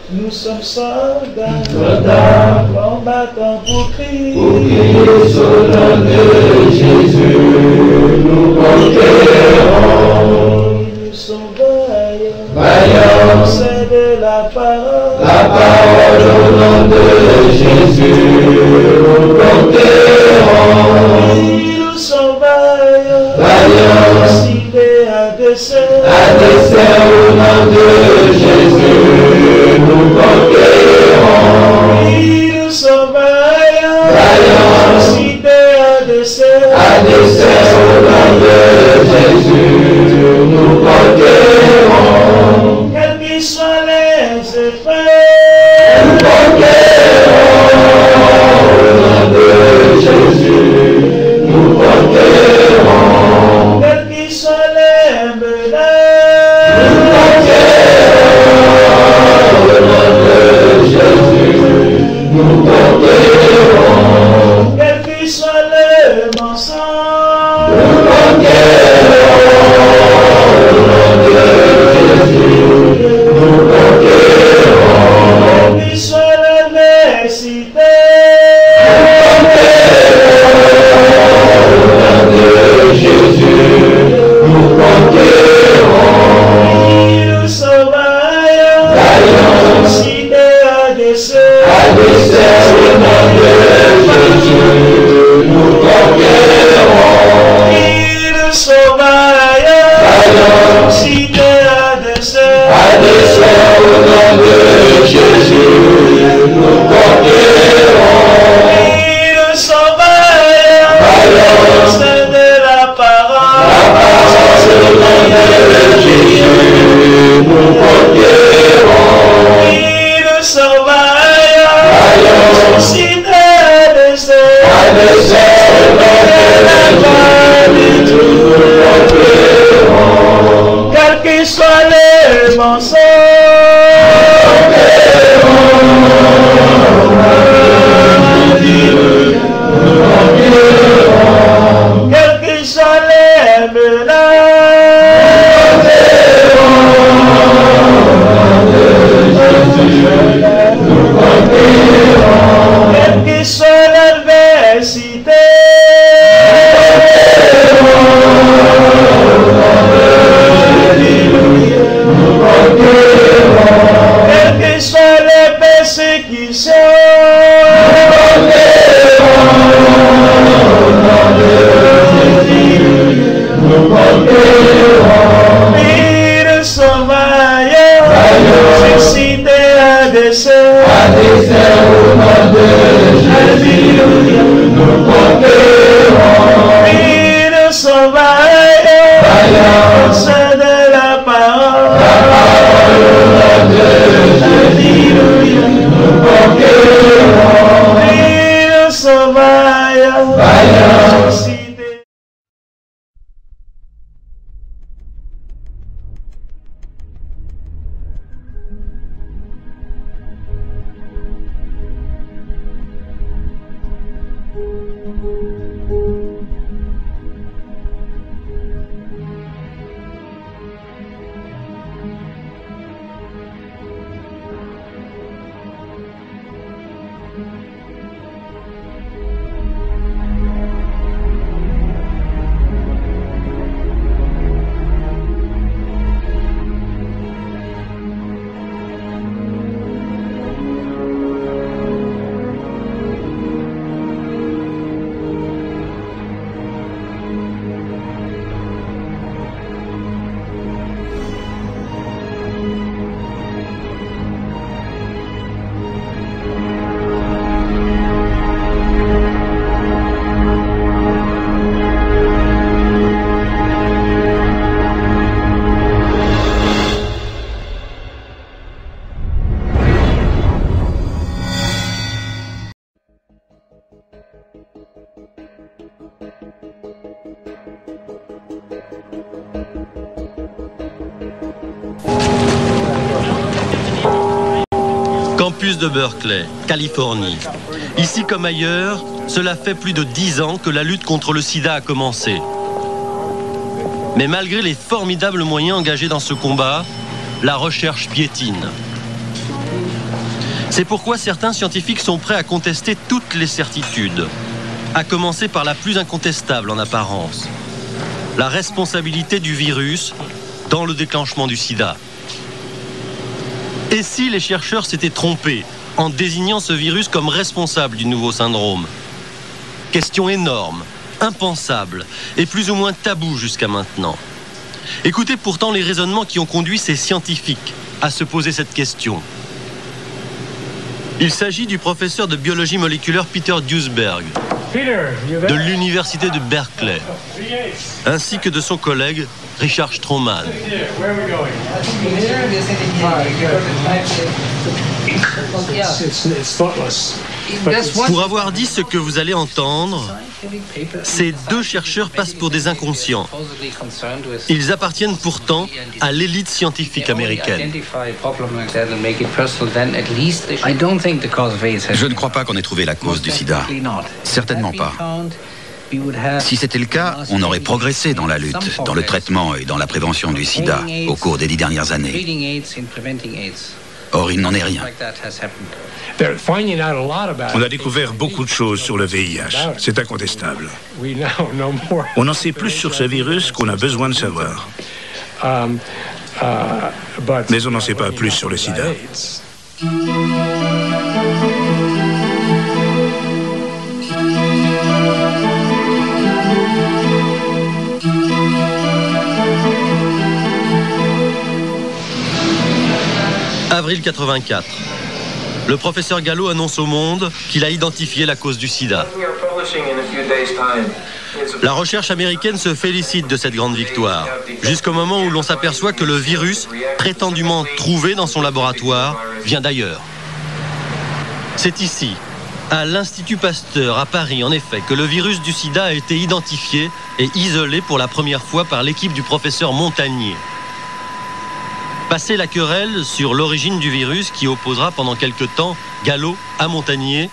Nous sommes soldats, combattants pour crier sur le nom de Jésus, nous conquérons. Nous sommes vaillants, Vaillants, c'est de la parole au nom de Jésus, nous conquérons. Nous sommes vaillants, Vaillants, cités à dessein au nom de Jésus, nous conquérons. Nous sommes vaillants, Vaillants, cités à dessein au nom de Jésus, nous conquérons. quels qu'ils soient les effets, Nous conquérons au nom de Jésus, nous conquérons. quels qu'ils soient les menaces, Nous conquérons au nom de Jésus, nous conquérons. quels qu'ils soient les mensonges, Nous conquérons au nom de Jésus, nous conquérons. quels qu'ils soient l'adversité, Jésus, nous conquérons. nous sommes vaillants, Vaillants, cités à dessein au nom de Jésus, nous conquérons. nous sommes vaillants, Vaillants, cités à dessein au nom de Jésus, nous conquérons. nous sommes vaillants, Vaillants, c'est de la parole au nom de Jésus, nous conquérons. nous sommes vaillants, Vaillants, cités à dessein quels qu'ils soient les mensonges, quels qu'ils soient les menaces, quelle que soit l'adversité, quelle que soit les persécutions, nous sommes vaillants, suscités à dessein, au nom de Jésus, nous conquérons. nous sommes vaillants, c'est de la parole, Nous conquérons. nous sommes vaillants, suscités. Campus de Berkeley, Californie. Ici comme ailleurs, cela fait plus de 10 ans que la lutte contre le sida a commencé. Mais malgré les formidables moyens engagés dans ce combat, la recherche piétine. C'est pourquoi certains scientifiques sont prêts à contester toutes les certitudes, à commencer par la plus incontestable en apparence, la responsabilité du virus dans le déclenchement du sida. Et si les chercheurs s'étaient trompés en désignant ce virus comme responsable du nouveau syndrome? Question énorme, impensable et plus ou moins taboue jusqu'à maintenant. Écoutez pourtant les raisonnements qui ont conduit ces scientifiques à se poser cette question. Il s'agit du professeur de biologie moléculaire Peter Duesberg, de l'université de Berkeley, ainsi que de son collègue Richard Stroman. Pour avoir dit ce que vous allez entendre, ces deux chercheurs passent pour des inconscients. Ils appartiennent pourtant à l'élite scientifique américaine. Je ne crois pas qu'on ait trouvé la cause du sida. Certainement pas. Si c'était le cas, on aurait progressé dans la lutte, dans le traitement et dans la prévention du sida au cours des 10 dernières années. Or, il n'en est rien. On a découvert beaucoup de choses sur le VIH, c'est incontestable. On en sait plus sur ce virus qu'on a besoin de savoir. Mais on n'en sait pas plus sur le sida. Avril 84. Le professeur Gallo annonce au monde qu'il a identifié la cause du sida. La recherche américaine se félicite de cette grande victoire, jusqu'au moment où l'on s'aperçoit que le virus, prétendument trouvé dans son laboratoire, vient d'ailleurs. C'est ici, à l'Institut Pasteur, à Paris, en effet, que le virus du sida a été identifié et isolé pour la première fois par l'équipe du professeur Montagnier. Passé la querelle sur l'origine du virus qui opposera pendant quelque temps Gallo à Montagnier,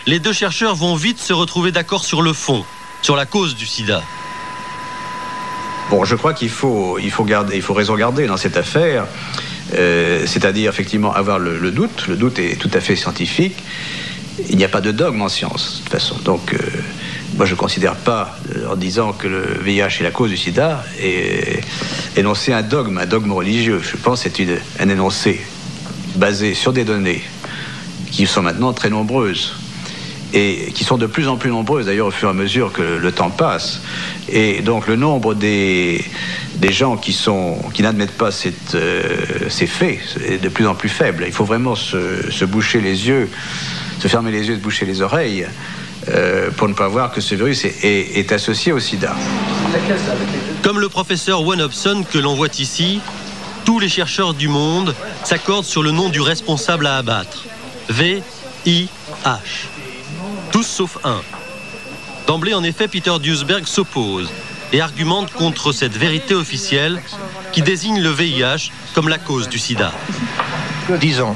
les deux chercheurs vont vite se retrouver d'accord sur le fond, sur la cause du sida. Bon, je crois qu'il faut raison garder dans cette affaire, c'est-à-dire effectivement avoir le doute. Le doute est tout à fait scientifique. Il n'y a pas de dogme en science, de toute façon. Donc, moi, je ne considère pas, en disant que le VIH est la cause du sida, et énoncer un dogme religieux. Je pense que c'est un énoncé basé sur des données qui sont maintenant très nombreuses et qui sont de plus en plus nombreuses, d'ailleurs, au fur et à mesure que le temps passe. Et donc, le nombre des gens qui n'admettent pas ces faits est de plus en plus faible. Il faut vraiment se boucher les yeux, se fermer les yeux, se boucher les oreilles, pour ne pas voir que ce virus est associé au sida. Comme le professeur Owen Hobson que l'on voit ici, tous les chercheurs du monde s'accordent sur le nom du responsable à abattre. VIH. Tous sauf un. D'emblée, en effet, Peter Duesberg s'oppose et argumente contre cette vérité officielle qui désigne le VIH comme la cause du sida. Disons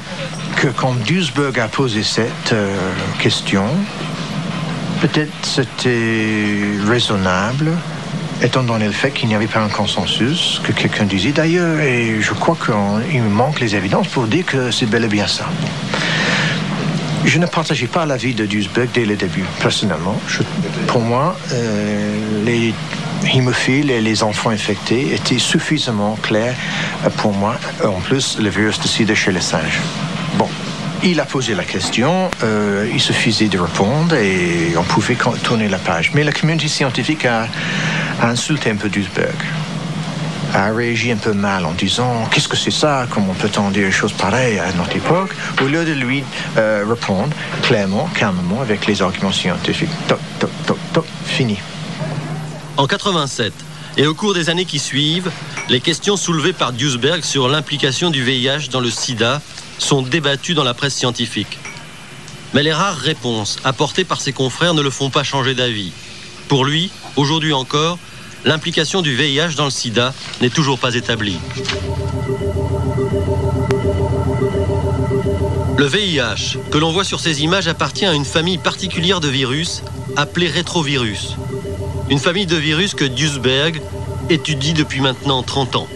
que quand Duesberg a posé cette question, peut-être c'était raisonnable, étant donné le fait qu'il n'y avait pas un consensus, que quelqu'un disait d'ailleurs, et je crois qu'il me manque les évidences pour dire que c'est bel et bien ça. Je ne partageais pas l'avis de Duesberg dès le début, personnellement. Pour moi, les hémophiles et les enfants infectés étaient suffisamment clairs pour moi. En plus, le virus de sida chez les singes. Bon. Il a posé la question, il suffisait de répondre et on pouvait tourner la page. Mais la communauté scientifique a insulté un peu Duesberg, a réagi un peu mal en disant « Qu'est-ce que c'est ça? Comment peut-on dire des choses pareilles à notre époque ?» Au lieu de lui répondre clairement, calmement, avec les arguments scientifiques. Toc, toc, toc, toc, fini. En 87, et au cours des années qui suivent, les questions soulevées par Duesberg sur l'implication du VIH dans le sida sont débattues dans la presse scientifique. Mais les rares réponses apportées par ses confrères ne le font pas changer d'avis. Pour lui, aujourd'hui encore, l'implication du VIH dans le sida n'est toujours pas établie. Le VIH, que l'on voit sur ces images, appartient à une famille particulière de virus appelée rétrovirus. Une famille de virus que Duesberg étudie depuis maintenant 30 ans.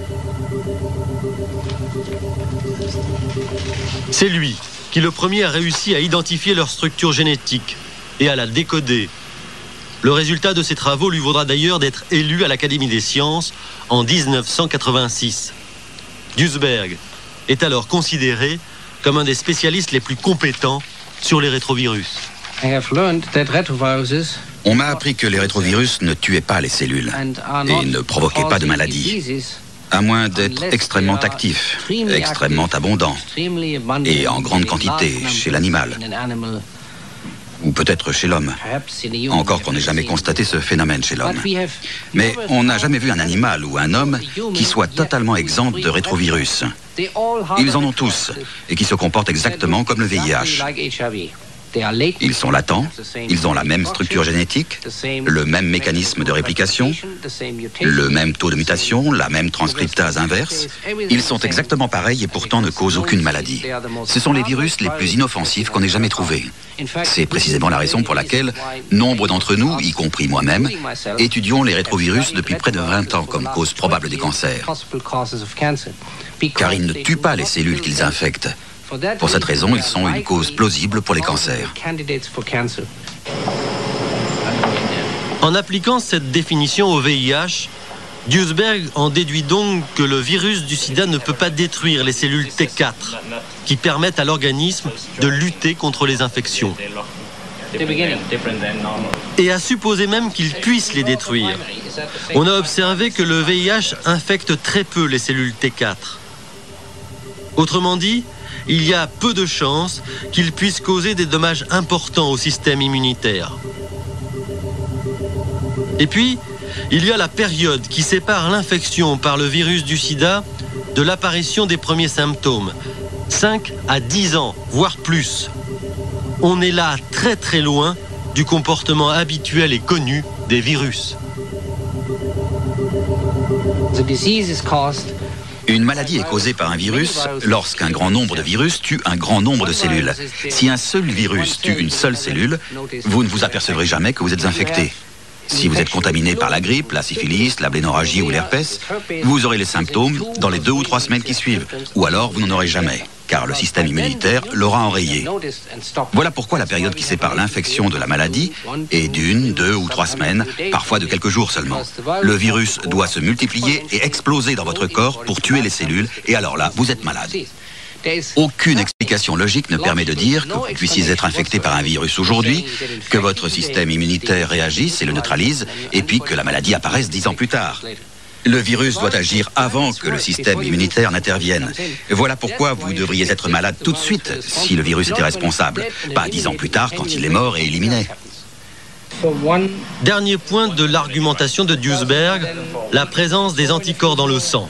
C'est lui qui le premier a réussi à identifier leur structure génétique et à la décoder. Le résultat de ses travaux lui vaudra d'ailleurs d'être élu à l'Académie des sciences en 1986. Duesberg est alors considéré comme un des spécialistes les plus compétents sur les rétrovirus. On m'a appris que les rétrovirus ne tuaient pas les cellules et ne provoquaient pas de maladies, à moins d'être extrêmement actifs, extrêmement abondants et en grande quantité chez l'animal, ou peut-être chez l'homme. Encore qu'on n'ait jamais constaté ce phénomène chez l'homme. Mais on n'a jamais vu un animal ou un homme qui soit totalement exempt de rétrovirus. Ils en ont tous et qui se comportent exactement comme le VIH. Ils sont latents, ils ont la même structure génétique, le même mécanisme de réplication, le même taux de mutation, la même transcriptase inverse. Ils sont exactement pareils et pourtant ne causent aucune maladie. Ce sont les virus les plus inoffensifs qu'on ait jamais trouvés. C'est précisément la raison pour laquelle nombre d'entre nous, y compris moi-même, étudions les rétrovirus depuis près de 20 ans comme cause probable des cancers. Car ils ne tuent pas les cellules qu'ils infectent. Pour cette raison, ils sont une cause plausible pour les cancers. En appliquant cette définition au VIH, Duesberg en déduit donc que le virus du sida ne peut pas détruire les cellules T4, qui permettent à l'organisme de lutter contre les infections. Et a supposé même qu'il puisse les détruire. On a observé que le VIH infecte très peu les cellules T4. Autrement dit, il y a peu de chances qu'il puisse causer des dommages importants au système immunitaire. Et puis, il y a la période qui sépare l'infection par le virus du sida de l'apparition des premiers symptômes. 5 à 10 ans, voire plus. On est là très très loin du comportement habituel et connu des virus. Une maladie est causée par un virus lorsqu'un grand nombre de virus tue un grand nombre de cellules. Si un seul virus tue une seule cellule, vous ne vous apercevrez jamais que vous êtes infecté. Si vous êtes contaminé par la grippe, la syphilis, la blénorragie ou l'herpès, vous aurez les symptômes dans les 2 ou 3 semaines qui suivent. Ou alors vous n'en aurez jamais, car le système immunitaire l'aura enrayé. Voilà pourquoi la période qui sépare l'infection de la maladie est d'1, 2 ou 3 semaines, parfois de quelques jours seulement. Le virus doit se multiplier et exploser dans votre corps pour tuer les cellules, et alors là, vous êtes malade. Aucune explication logique ne permet de dire que vous puissiez être infecté par un virus aujourd'hui, que votre système immunitaire réagisse et le neutralise, et puis que la maladie apparaisse 10 ans plus tard. Le virus doit agir avant que le système immunitaire n'intervienne. Voilà pourquoi vous devriez être malade tout de suite si le virus était responsable, pas 10 ans plus tard quand il est mort et éliminé. Dernier point de l'argumentation de Duesberg, la présence des anticorps dans le sang.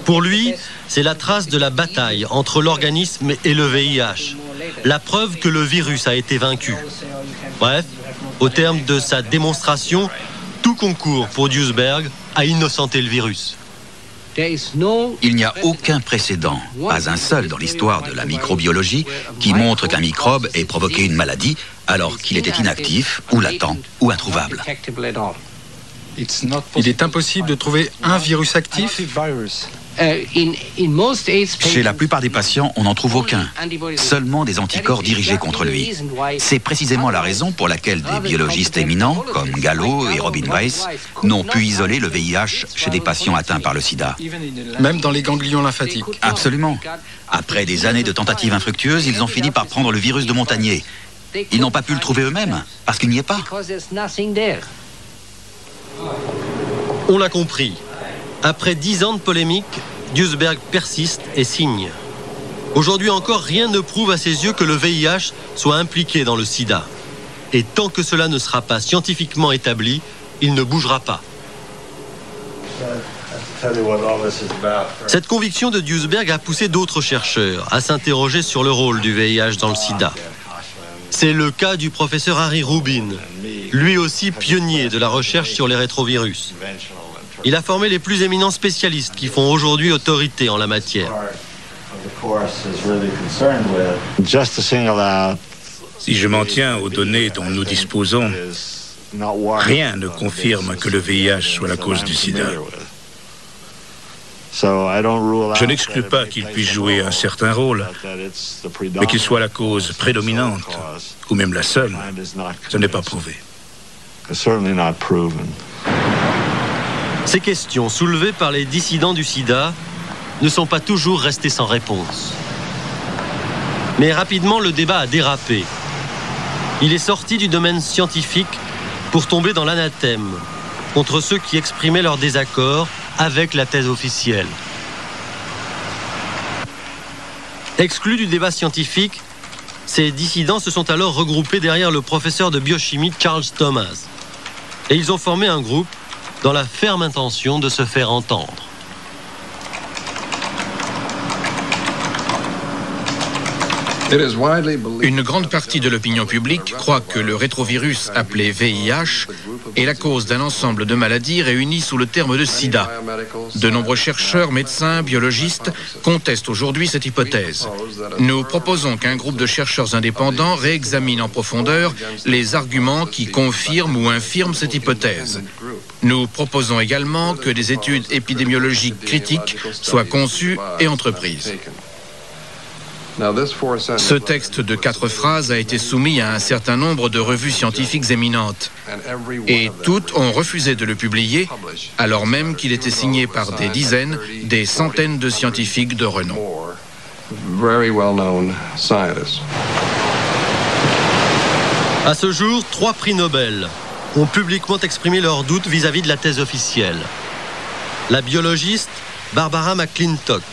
Pour lui, c'est la trace de la bataille entre l'organisme et le VIH. La preuve que le virus a été vaincu. Bref, au terme de sa démonstration, tout concourt pour Duesberg à innocenter le virus. Il n'y a aucun précédent, pas un seul dans l'histoire de la microbiologie, qui montre qu'un microbe ait provoqué une maladie alors qu'il était inactif ou latent ou introuvable. Il est impossible de trouver un virus actif. Chez la plupart des patients, on n'en trouve aucun, seulement des anticorps dirigés contre lui. C'est précisément la raison pour laquelle des biologistes éminents, comme Gallo et Robin Weiss, n'ont pu isoler le VIH chez des patients atteints par le sida. Même dans les ganglions lymphatiques. Absolument. Après des années de tentatives infructueuses, ils ont fini par prendre le virus de Montagnier. Ils n'ont pas pu le trouver eux-mêmes, parce qu'il n'y est pas. On l'a compris. Après 10 ans de polémique, Duesberg persiste et signe. Aujourd'hui encore, rien ne prouve à ses yeux que le VIH soit impliqué dans le sida. Et tant que cela ne sera pas scientifiquement établi, il ne bougera pas. Cette conviction de Duesberg a poussé d'autres chercheurs à s'interroger sur le rôle du VIH dans le sida. C'est le cas du professeur Harry Rubin, lui aussi pionnier de la recherche sur les rétrovirus. Il a formé les plus éminents spécialistes qui font aujourd'hui autorité en la matière. Si je m'en tiens aux données dont nous disposons, rien ne confirme que le VIH soit la cause du sida. Je n'exclus pas qu'il puisse jouer un certain rôle, mais qu'il soit la cause prédominante, ou même la seule, ce n'est pas prouvé. Ces questions soulevées par les dissidents du sida ne sont pas toujours restées sans réponse. Mais rapidement, le débat a dérapé. Il est sorti du domaine scientifique pour tomber dans l'anathème contre ceux qui exprimaient leur désaccord avec la thèse officielle. Exclus du débat scientifique, ces dissidents se sont alors regroupés derrière le professeur de biochimie Charles Thomas. Et ils ont formé un groupe dans la ferme intention de se faire entendre. Une grande partie de l'opinion publique croit que le rétrovirus appelé VIH est la cause d'un ensemble de maladies réunies sous le terme de sida. De nombreux chercheurs, médecins, biologistes contestent aujourd'hui cette hypothèse. Nous proposons qu'un groupe de chercheurs indépendants réexamine en profondeur les arguments qui confirment ou infirment cette hypothèse. Nous proposons également que des études épidémiologiques critiques soient conçues et entreprises. Ce texte de 4 phrases a été soumis à un certain nombre de revues scientifiques éminentes. Et toutes ont refusé de le publier, alors même qu'il était signé par des dizaines, des centaines de scientifiques de renom. À ce jour, 3 prix Nobel ont publiquement exprimé leurs doutes vis-à-vis de la thèse officielle. La biologiste Barbara McClintock,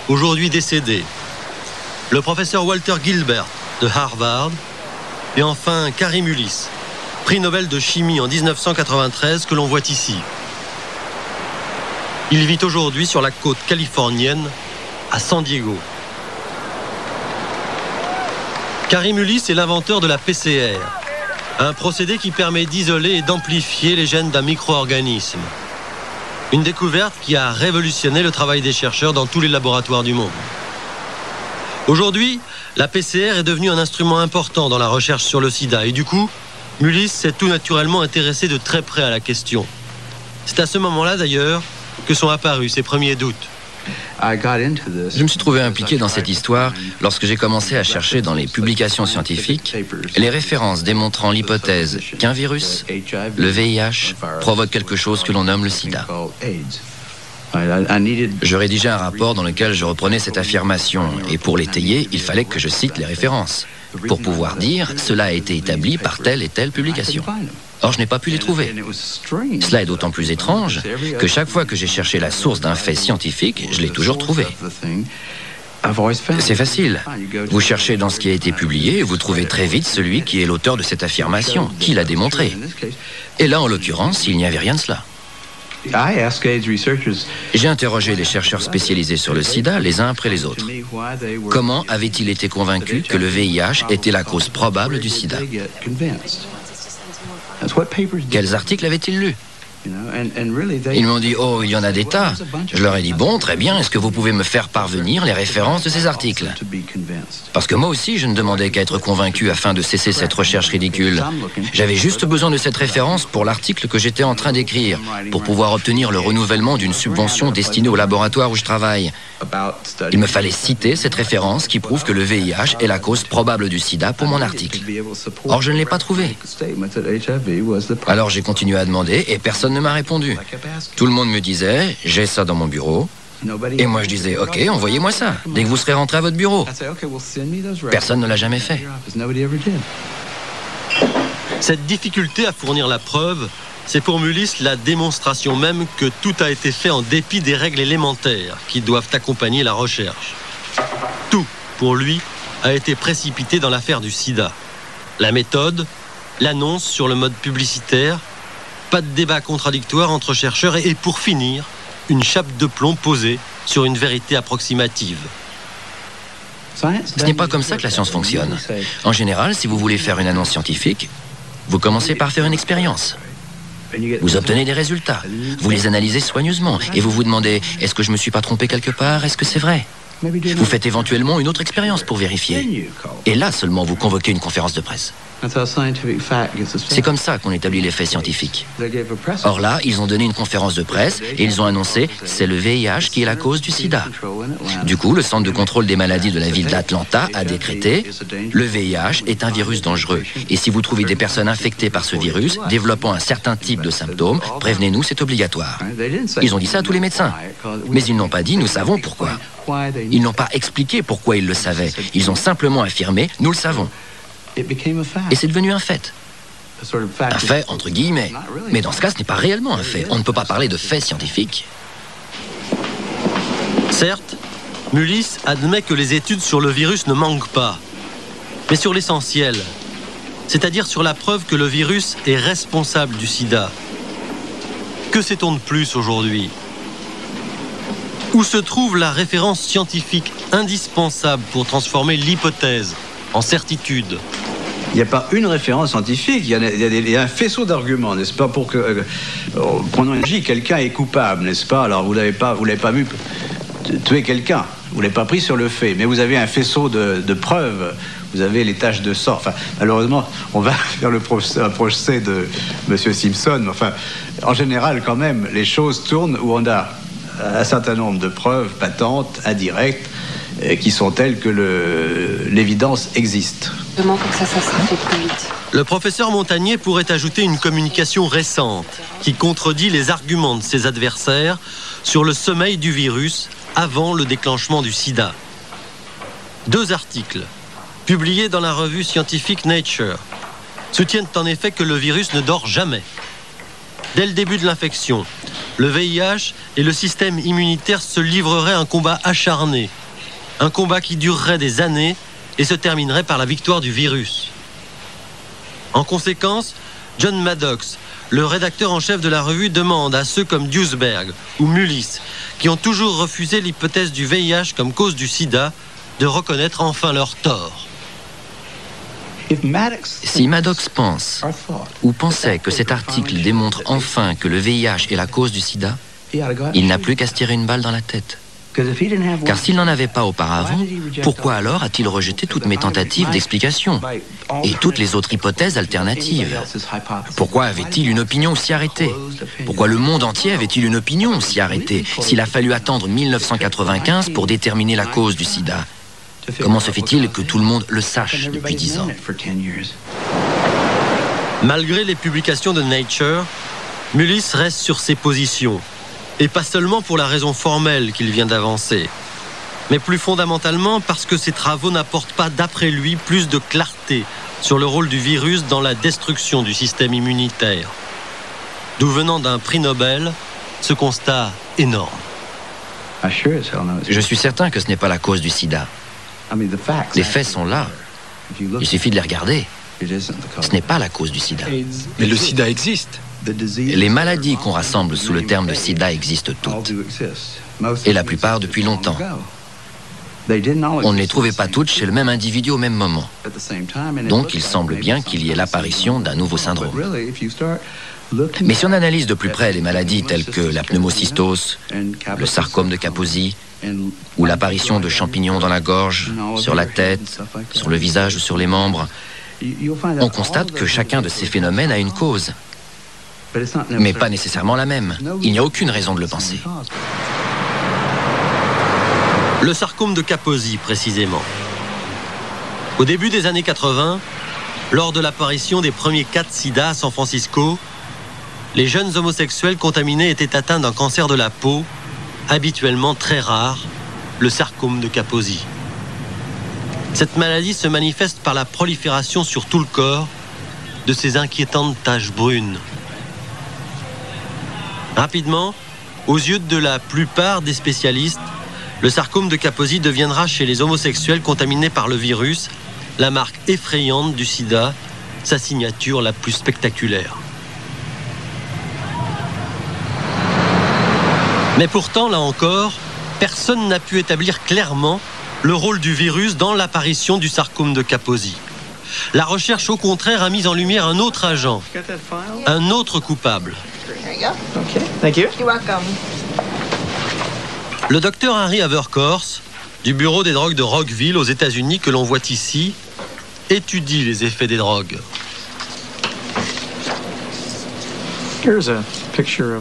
aujourd'hui décédée. Le professeur Walter Gilbert de Harvard, et enfin Kary Mullis, prix Nobel de chimie en 1993 que l'on voit ici. Il vit aujourd'hui sur la côte californienne à San Diego. Kary Mullis est l'inventeur de la PCR, un procédé qui permet d'isoler et d'amplifier les gènes d'un micro-organisme. Une découverte qui a révolutionné le travail des chercheurs dans tous les laboratoires du monde. Aujourd'hui, la PCR est devenue un instrument important dans la recherche sur le sida et du coup, Mullis s'est tout naturellement intéressé de très près à la question. C'est à ce moment-là d'ailleurs que sont apparus ses premiers doutes. Je me suis trouvé impliqué dans cette histoire lorsque j'ai commencé à chercher dans les publications scientifiques les références démontrant l'hypothèse qu'un virus, le VIH, provoque quelque chose que l'on nomme le sida. Je rédigeais un rapport dans lequel je reprenais cette affirmation et pour l'étayer, il fallait que je cite les références pour pouvoir dire cela a été établi par telle et telle publication. Or, je n'ai pas pu les trouver. Cela est d'autant plus étrange que chaque fois que j'ai cherché la source d'un fait scientifique, je l'ai toujours trouvé. C'est facile. Vous cherchez dans ce qui a été publié et vous trouvez très vite celui qui est l'auteur de cette affirmation, qui l'a démontré. Et là, en l'occurrence, il n'y avait rien de cela. J'ai interrogé les chercheurs spécialisés sur le sida les uns après les autres. Comment avaient-ils été convaincus que le VIH était la cause probable du sida? Quels articles avaient-ils lus? Ils m'ont dit, oh, il y en a des tas. Je leur ai dit, bon, très bien, est-ce que vous pouvez me faire parvenir les références de ces articles? Parce que moi aussi, je ne demandais qu'à être convaincu afin de cesser cette recherche ridicule. J'avais juste besoin de cette référence pour l'article que j'étais en train d'écrire, pour pouvoir obtenir le renouvellement d'une subvention destinée au laboratoire où je travaille. Il me fallait citer cette référence qui prouve que le VIH est la cause probable du sida pour mon article. Or, je ne l'ai pas trouvé. Alors, j'ai continué à demander et personne ne m'a répondu. Tout le monde me disait, j'ai ça dans mon bureau. Et moi, je disais, ok, envoyez-moi ça, dès que vous serez rentré à votre bureau. Personne ne l'a jamais fait. Cette difficulté à fournir la preuve, c'est pour Mullis la démonstration même que tout a été fait en dépit des règles élémentaires qui doivent accompagner la recherche. Tout, pour lui, a été précipité dans l'affaire du sida. La méthode, l'annonce sur le mode publicitaire, pas de débat contradictoire entre chercheurs et pour finir, une chape de plomb posée sur une vérité approximative. Ce n'est pas comme ça que la science fonctionne. En général, si vous voulez faire une annonce scientifique, vous commencez par faire une expérience. Vous obtenez des résultats, vous les analysez soigneusement et vous vous demandez, est-ce que je me suis pas trompé quelque part? Est-ce que c'est vrai? Vous faites éventuellement une autre expérience pour vérifier. Et là seulement vous convoquez une conférence de presse. C'est comme ça qu'on établit les faits scientifiques. Or là, ils ont donné une conférence de presse et ils ont annoncé « c'est le VIH qui est la cause du sida ». Du coup, le Centre de contrôle des maladies de la ville d'Atlanta a décrété « le VIH est un virus dangereux et si vous trouvez des personnes infectées par ce virus, développant un certain type de symptômes, prévenez-nous, c'est obligatoire ». Ils ont dit ça à tous les médecins. Mais ils n'ont pas dit « nous savons pourquoi ». Ils n'ont pas expliqué pourquoi ils le savaient. Ils ont simplement affirmé « nous le savons ». Et c'est devenu un fait. Un fait entre guillemets. Mais dans ce cas, ce n'est pas réellement un fait. On ne peut pas parler de fait scientifique. Certes, Mullis admet que les études sur le virus ne manquent pas. Mais sur l'essentiel, c'est-à-dire sur la preuve que le virus est responsable du sida. Que sait-on de plus aujourd'hui ? Où se trouve la référence scientifique indispensable pour transformer l'hypothèse en certitude ? Il n'y a pas une référence scientifique, il y a un faisceau d'arguments, n'est-ce pas, pour que... prenons une vie, quelqu'un est coupable, n'est-ce pas? Alors vous l'avez pas vu tuer quelqu'un, vous ne l'avez pas pris sur le fait, mais vous avez un faisceau de preuves, vous avez les taches de sang. Enfin, malheureusement, on va faire un procès de M. Simpson, mais enfin, en général, quand même, les choses tournent où on a un certain nombre de preuves patentes, indirectes, qui sont telles que l'évidence existe. Comme ça sera fait plus vite. Le professeur Montagnier pourrait ajouter une communication récente qui contredit les arguments de ses adversaires sur le sommeil du virus avant le déclenchement du sida. 2 articles, publiés dans la revue scientifique Nature, soutiennent en effet que le virus ne dort jamais. Dès le début de l'infection, le VIH et le système immunitaire se livreraient un combat acharné. Un combat qui durerait des années et se terminerait par la victoire du virus. En conséquence, John Maddox, le rédacteur en chef de la revue, demande à ceux comme Duesberg ou Mullis, qui ont toujours refusé l'hypothèse du VIH comme cause du sida, de reconnaître enfin leur tort. Si Maddox pense ou pensait que cet article démontre enfin que le VIH est la cause du sida, il n'a plus qu'à se tirer une balle dans la tête. Car s'il n'en avait pas auparavant, pourquoi alors a-t-il rejeté toutes mes tentatives d'explication et toutes les autres hypothèses alternatives? Pourquoi avait-il une opinion aussi arrêtée? Pourquoi le monde entier avait-il une opinion aussi arrêtée s'il a fallu attendre 1995 pour déterminer la cause du sida? Comment se fait-il que tout le monde le sache depuis 10 ans? Malgré les publications de Nature, Mullis reste sur ses positions. Et pas seulement pour la raison formelle qu'il vient d'avancer, mais plus fondamentalement parce que ses travaux n'apportent pas, d'après lui, plus de clarté sur le rôle du virus dans la destruction du système immunitaire. D'où venant d'un prix Nobel, ce constat énorme. Je suis certain que ce n'est pas la cause du sida. Les faits sont là. Il suffit de les regarder. Ce n'est pas la cause du sida. Mais le sida existe. Les maladies qu'on rassemble sous le terme de sida existent toutes. Et la plupart depuis longtemps. On ne les trouvait pas toutes chez le même individu au même moment. Donc il semble bien qu'il y ait l'apparition d'un nouveau syndrome. Mais si on analyse de plus près les maladies telles que la pneumocystose, le sarcome de Kaposi, ou l'apparition de champignons dans la gorge, sur la tête, sur le visage ou sur les membres, on constate que chacun de ces phénomènes a une cause. Mais pas nécessairement la même. Il n'y a aucune raison de le penser. Le sarcome de Kaposi, précisément. Au début des années 80, lors de l'apparition des premiers cas de sida à San Francisco, les jeunes homosexuels contaminés étaient atteints d'un cancer de la peau, habituellement très rare, le sarcome de Kaposi. Cette maladie se manifeste par la prolifération sur tout le corps de ces inquiétantes taches brunes. Rapidement, aux yeux de la plupart des spécialistes, le sarcome de Kaposi deviendra chez les homosexuels contaminés par le virus la marque effrayante du sida, sa signature la plus spectaculaire. Mais pourtant, là encore, personne n'a pu établir clairement le rôle du virus dans l'apparition du sarcome de Kaposi. La recherche, au contraire, a mis en lumière un autre agent, un autre coupable. Le docteur Harry Haverkorsz, du bureau des drogues de Rockville aux États-Unis que l'on voit ici étudie les effets des drogues.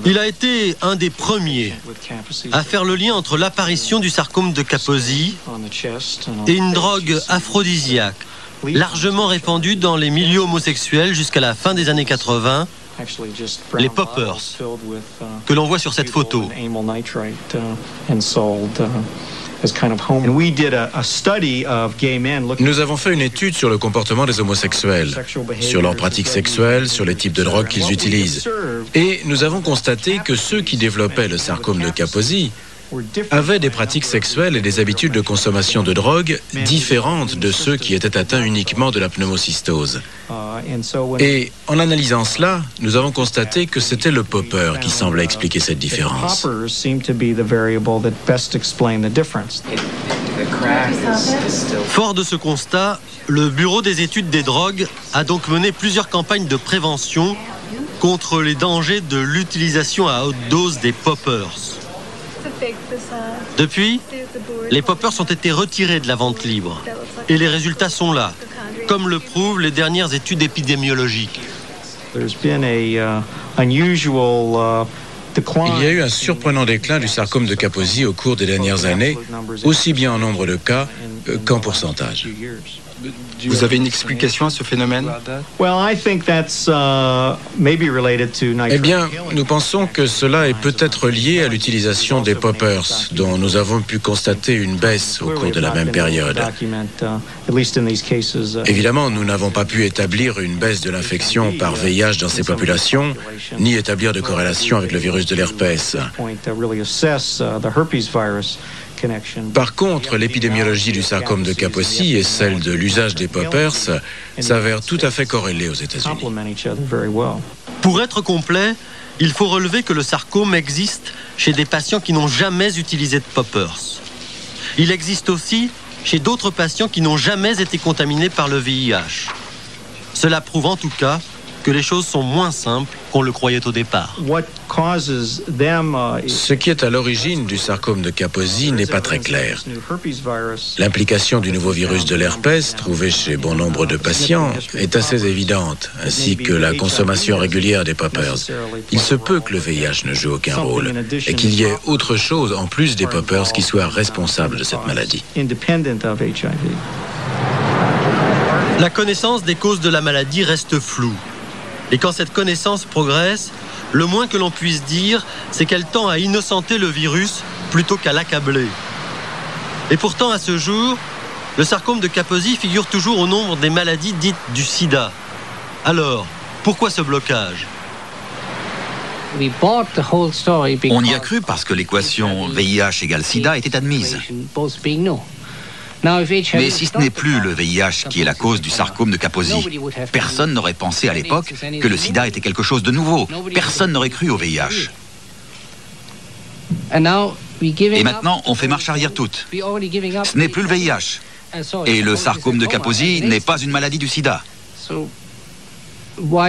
Il a été un des premiers à faire le lien entre l'apparition du sarcome de Kaposi et une drogue aphrodisiaque largement répandue dans les milieux homosexuels jusqu'à la fin des années 80, les poppers, que l'on voit sur cette photo. Nous avons fait une étude sur le comportement des homosexuels, sur leurs pratiques sexuelles, sur les types de drogues qu'ils utilisent. Et nous avons constaté que ceux qui développaient le sarcome de Kaposi avaient des pratiques sexuelles et des habitudes de consommation de drogue différentes de ceux qui étaient atteints uniquement de la pneumocystose. Et en analysant cela, nous avons constaté que c'était le popper qui semblait expliquer cette différence. Fort de ce constat, le Bureau des études des drogues a donc mené plusieurs campagnes de prévention contre les dangers de l'utilisation à haute dose des poppers. Depuis, les poppers ont été retirés de la vente libre et les résultats sont là, comme le prouvent les dernières études épidémiologiques. Il y a eu un surprenant déclin du sarcome de Kaposi au cours des dernières années, aussi bien en nombre de cas qu'en pourcentage. Vous avez une explication à ce phénomène? Eh bien, nous pensons que cela est peut-être lié à l'utilisation des poppers, dont nous avons pu constater une baisse au cours de la même période. Évidemment, nous n'avons pas pu établir une baisse de l'infection par VIH dans ces populations, ni établir de corrélation avec le virus de l'herpès. Par contre, l'épidémiologie du sarcome de Kaposi et celle de l'usage des poppers s'avèrent tout à fait corrélées aux États-Unis. Pour être complet, il faut relever que le sarcome existe chez des patients qui n'ont jamais utilisé de poppers. Il existe aussi chez d'autres patients qui n'ont jamais été contaminés par le VIH. Cela prouve en tout cas que les choses sont moins simples qu'on le croyait au départ. Ce qui est à l'origine du sarcome de Kaposi n'est pas très clair. L'implication du nouveau virus de l'herpès, trouvé chez bon nombre de patients, est assez évidente, ainsi que la consommation régulière des poppers. Il se peut que le VIH ne joue aucun rôle, et qu'il y ait autre chose en plus des poppers qui soit responsable de cette maladie. La connaissance des causes de la maladie reste floue. Et quand cette connaissance progresse, le moins que l'on puisse dire, c'est qu'elle tend à innocenter le virus plutôt qu'à l'accabler. Et pourtant, à ce jour, le sarcome de Kaposi figure toujours au nombre des maladies dites du sida. Alors, pourquoi ce blocage ? On y a cru parce que l'équation VIH égale sida était admise. Mais si ce n'est plus le VIH qui est la cause du sarcome de Kaposi, personne n'aurait pensé à l'époque que le sida était quelque chose de nouveau. Personne n'aurait cru au VIH. Et maintenant, on fait marche arrière toute. Ce n'est plus le VIH. Et le sarcome de Kaposi n'est pas une maladie du sida.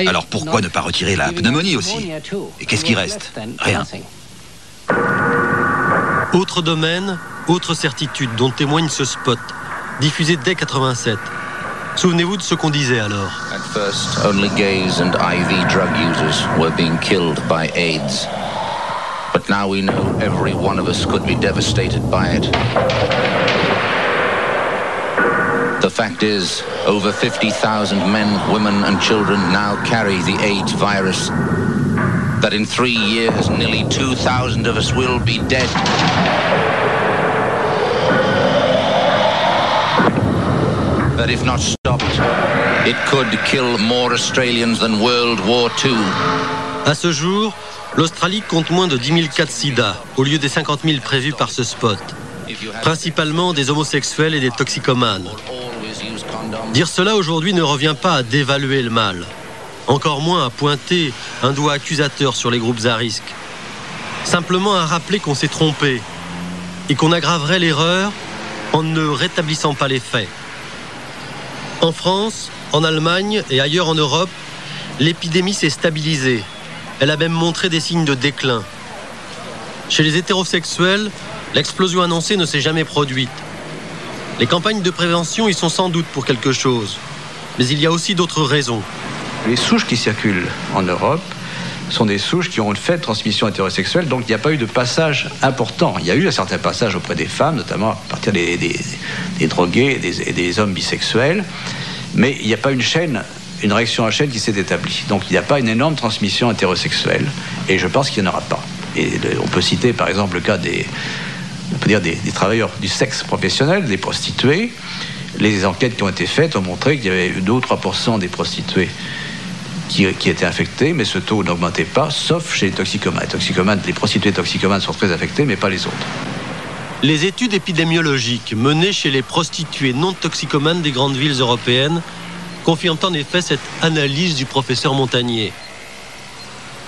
Alors pourquoi ne pas retirer la pneumonie aussi? Et qu'est-ce qui reste? Rien. Autre domaine, autre certitude dont témoigne ce spot, diffusé dès 87. Souvenez-vous de ce qu'on disait alors. At first, only gays and IV drug users were being killed by AIDS. But now we know every one of us could be devastated by it. The fact is, over 50,000 men, women and children now carry the AIDS virus. That in 3 years, nearly 2,000 of us will be dead. That if not stopped, it could kill more Australians than World War II. À ce jour, l'Australie compte moins de 10 000 cas de sida, au lieu des 50 000 prévus par ce spot. Principalement des homosexuels et des toxicomanes. Dire cela aujourd'hui ne revient pas à dévaluer le mal. Encore moins à pointer un doigt accusateur sur les groupes à risque. Simplement à rappeler qu'on s'est trompé et qu'on aggraverait l'erreur en ne rétablissant pas les faits. En France, en Allemagne et ailleurs en Europe, l'épidémie s'est stabilisée. Elle a même montré des signes de déclin. Chez les hétérosexuels, l'explosion annoncée ne s'est jamais produite. Les campagnes de prévention y sont sans doute pour quelque chose. Mais il y a aussi d'autres raisons. Les souches qui circulent en Europe sont des souches qui ont une faible transmission hétérosexuelle, donc il n'y a pas eu de passage important. Il y a eu un certain passage auprès des femmes, notamment à partir des drogués et des hommes bisexuels, mais il n'y a pas une réaction en chaîne qui s'est établie. Donc il n'y a pas une énorme transmission hétérosexuelle, et je pense qu'il n'y en aura pas. Et on peut citer par exemple le cas des travailleurs du sexe professionnel, des prostituées. Les enquêtes qui ont été faites ont montré qu'il y avait 2 ou 3% des prostituées qui étaient infectées, mais ce taux n'augmentait pas, sauf chez les toxicomanes. Les prostituées toxicomanes sont très affectées, mais pas les autres. Les études épidémiologiques menées chez les prostituées non toxicomanes des grandes villes européennes confirment en effet cette analyse du professeur Montagnier.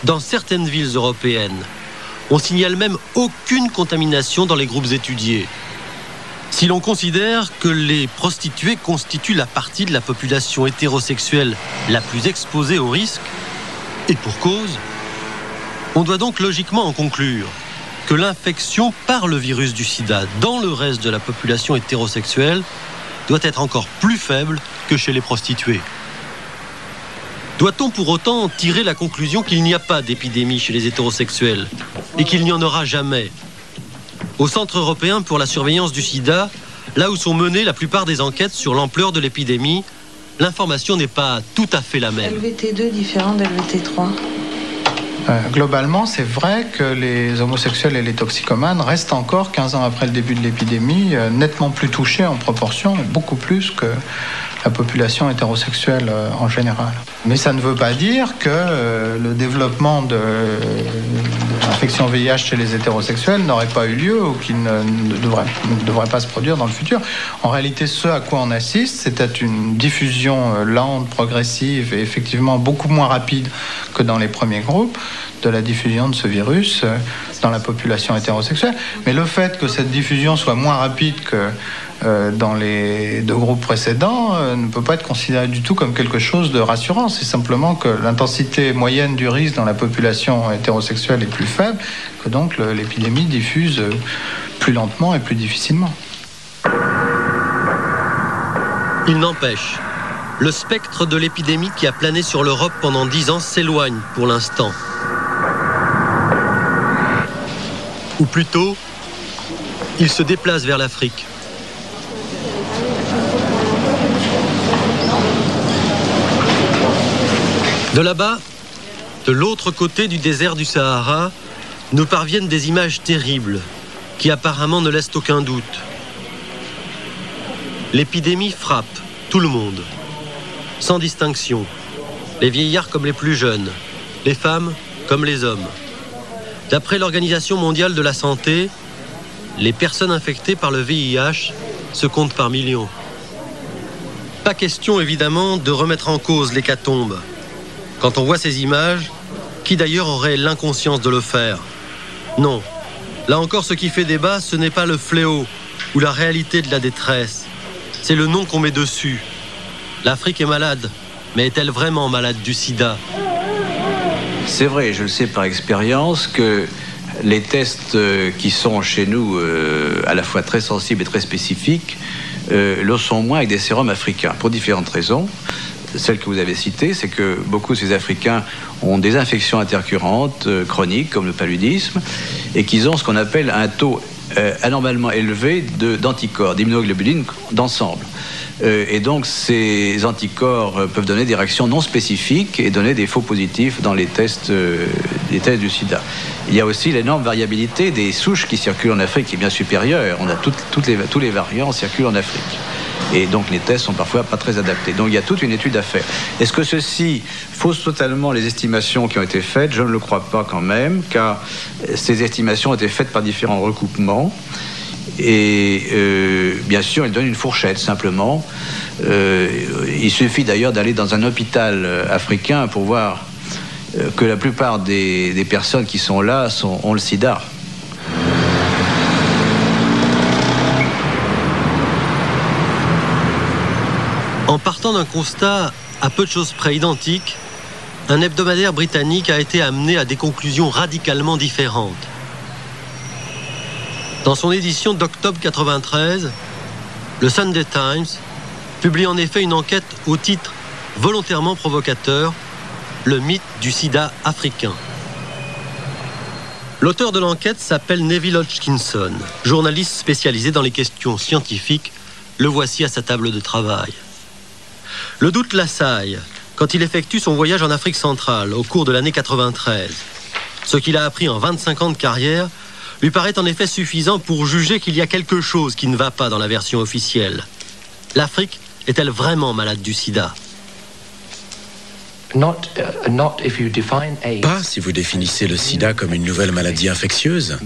Dans certaines villes européennes, on signale même aucune contamination dans les groupes étudiés. Si l'on considère que les prostituées constituent la partie de la population hétérosexuelle la plus exposée au risque, et pour cause, on doit donc logiquement en conclure que l'infection par le virus du sida dans le reste de la population hétérosexuelle doit être encore plus faible que chez les prostituées. Doit-on pour autant tirer la conclusion qu'il n'y a pas d'épidémie chez les hétérosexuels et qu'il n'y en aura jamais? Au Centre européen pour la surveillance du sida, là où sont menées la plupart des enquêtes sur l'ampleur de l'épidémie, l'information n'est pas tout à fait la même. LVT2 différent d'LVT3. Globalement, c'est vrai que les homosexuels et les toxicomanes restent encore, 15 ans après le début de l'épidémie, nettement plus touchés en proportion, beaucoup plus que la population hétérosexuelle en général. Mais ça ne veut pas dire que le développement de l'infection VIH chez les hétérosexuels n'aurait pas eu lieu ou qu'il ne devrait pas se produire dans le futur. En réalité, ce à quoi on assiste, c'était une diffusion lente, progressive et effectivement beaucoup moins rapide que dans les premiers groupes de la diffusion de ce virus dans la population hétérosexuelle. Mais le fait que cette diffusion soit moins rapide que dans les 2 groupes précédents ne peut pas être considéré du tout comme quelque chose de rassurant. C'est simplement que l'intensité moyenne du risque dans la population hétérosexuelle est plus faible, que donc l'épidémie diffuse plus lentement et plus difficilement. Il n'empêche, le spectre de l'épidémie qui a plané sur l'Europe pendant 10 ans s'éloigne pour l'instant. Ou plutôt, il se déplace vers l'Afrique. De là-bas, de l'autre côté du désert du Sahara, nous parviennent des images terribles qui apparemment ne laissent aucun doute. L'épidémie frappe tout le monde, sans distinction, les vieillards comme les plus jeunes, les femmes comme les hommes. D'après l'Organisation mondiale de la santé, les personnes infectées par le VIH se comptent par millions. Pas question évidemment de remettre en cause l'hécatombe. Quand on voit ces images, qui d'ailleurs aurait l'inconscience de le faire? Non. Là encore, ce qui fait débat, ce n'est pas le fléau ou la réalité de la détresse. C'est le nom qu'on met dessus. L'Afrique est malade, mais est-elle vraiment malade du sida? C'est vrai, je le sais par expérience, que les tests qui sont chez nous à la fois très sensibles et très spécifiques le sont moins avec des sérums africains, pour différentes raisons. Celle que vous avez citée, c'est que beaucoup de ces Africains ont des infections intercurrentes chroniques, comme le paludisme, et qu'ils ont ce qu'on appelle un taux anormalement élevé d'anticorps, d'immunoglobulines d'ensemble. Et donc, ces anticorps peuvent donner des réactions non spécifiques et donner des faux positifs dans les tests du sida. Il y a aussi l'énorme variabilité des souches qui circulent en Afrique, qui est bien supérieure. On a tous les variants circulent en Afrique. Et donc les tests sont parfois pas très adaptés. Donc il y a toute une étude à faire. Est-ce que ceci fausse totalement les estimations qui ont été faites? Je ne le crois pas quand même, car ces estimations ont été faites par différents recoupements. Et bien sûr, ils donnent une fourchette simplement. Il suffit d'ailleurs d'aller dans un hôpital africain pour voir que la plupart des personnes qui sont là ont le sida. En partant d'un constat à peu de choses près identique, un hebdomadaire britannique a été amené à des conclusions radicalement différentes. Dans son édition d'octobre 93, Le Sunday Times publie en effet une enquête au titre volontairement provocateur, le mythe du sida africain. L'auteur de l'enquête s'appelle Neville Hodgkinson, journaliste spécialisé dans les questions scientifiques. Le voici à sa table de travail. Le doute l'assaille quand il effectue son voyage en Afrique centrale au cours de l'année 93. Ce qu'il a appris en 25 ans de carrière lui paraît en effet suffisant pour juger qu'il y a quelque chose qui ne va pas dans la version officielle. L'Afrique est-elle vraiment malade du sida ? Pas si vous définissez le sida comme une nouvelle maladie infectieuse.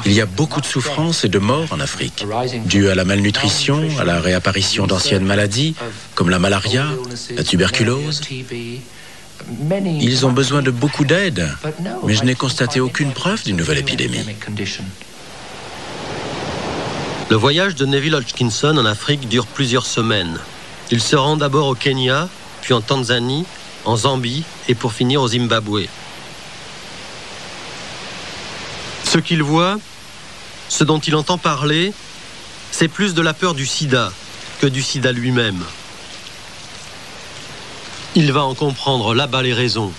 Il y a beaucoup de souffrances et de morts en Afrique, dues à la malnutrition, à la réapparition d'anciennes maladies, comme la malaria, la tuberculose. Ils ont besoin de beaucoup d'aide, mais je n'ai constaté aucune preuve d'une nouvelle épidémie. Le voyage de Neville Hodgkinson en Afrique dure plusieurs semaines. Il se rend d'abord au Kenya, puis en Tanzanie, en Zambie et pour finir au Zimbabwe. Ce qu'il voit, ce dont il entend parler, c'est plus de la peur du sida que du sida lui-même. Il va en comprendre là-bas les raisons.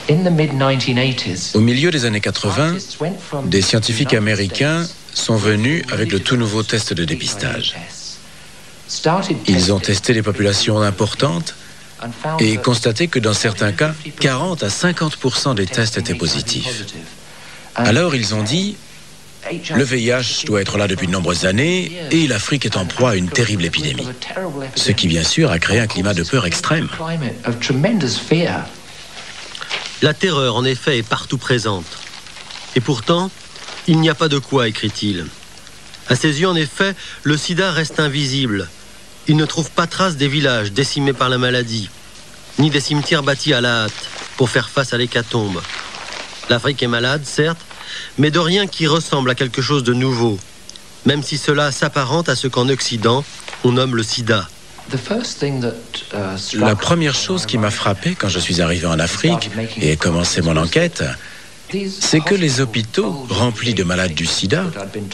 Au milieu des années 80, des scientifiques américains sont venus avec le tout nouveau test de dépistage. Ils ont testé des populations importantes et constaté que dans certains cas, 40 à 50% des tests étaient positifs. Alors ils ont dit, le VIH doit être là depuis de nombreuses années et l'Afrique est en proie à une terrible épidémie. Ce qui bien sûr a créé un climat de peur extrême. La terreur en effet est partout présente. Et pourtant, il n'y a pas de quoi, écrit-il. À ses yeux en effet, le sida reste invisible. Il ne trouve pas trace des villages décimés par la maladie, ni des cimetières bâtis à la hâte pour faire face à l'hécatombe. L'Afrique est malade, certes, mais de rien qui ressemble à quelque chose de nouveau, même si cela s'apparente à ce qu'en Occident, on nomme le sida. La première chose qui m'a frappé quand je suis arrivé en Afrique et ai commencé mon enquête, c'est que les hôpitaux remplis de malades du sida,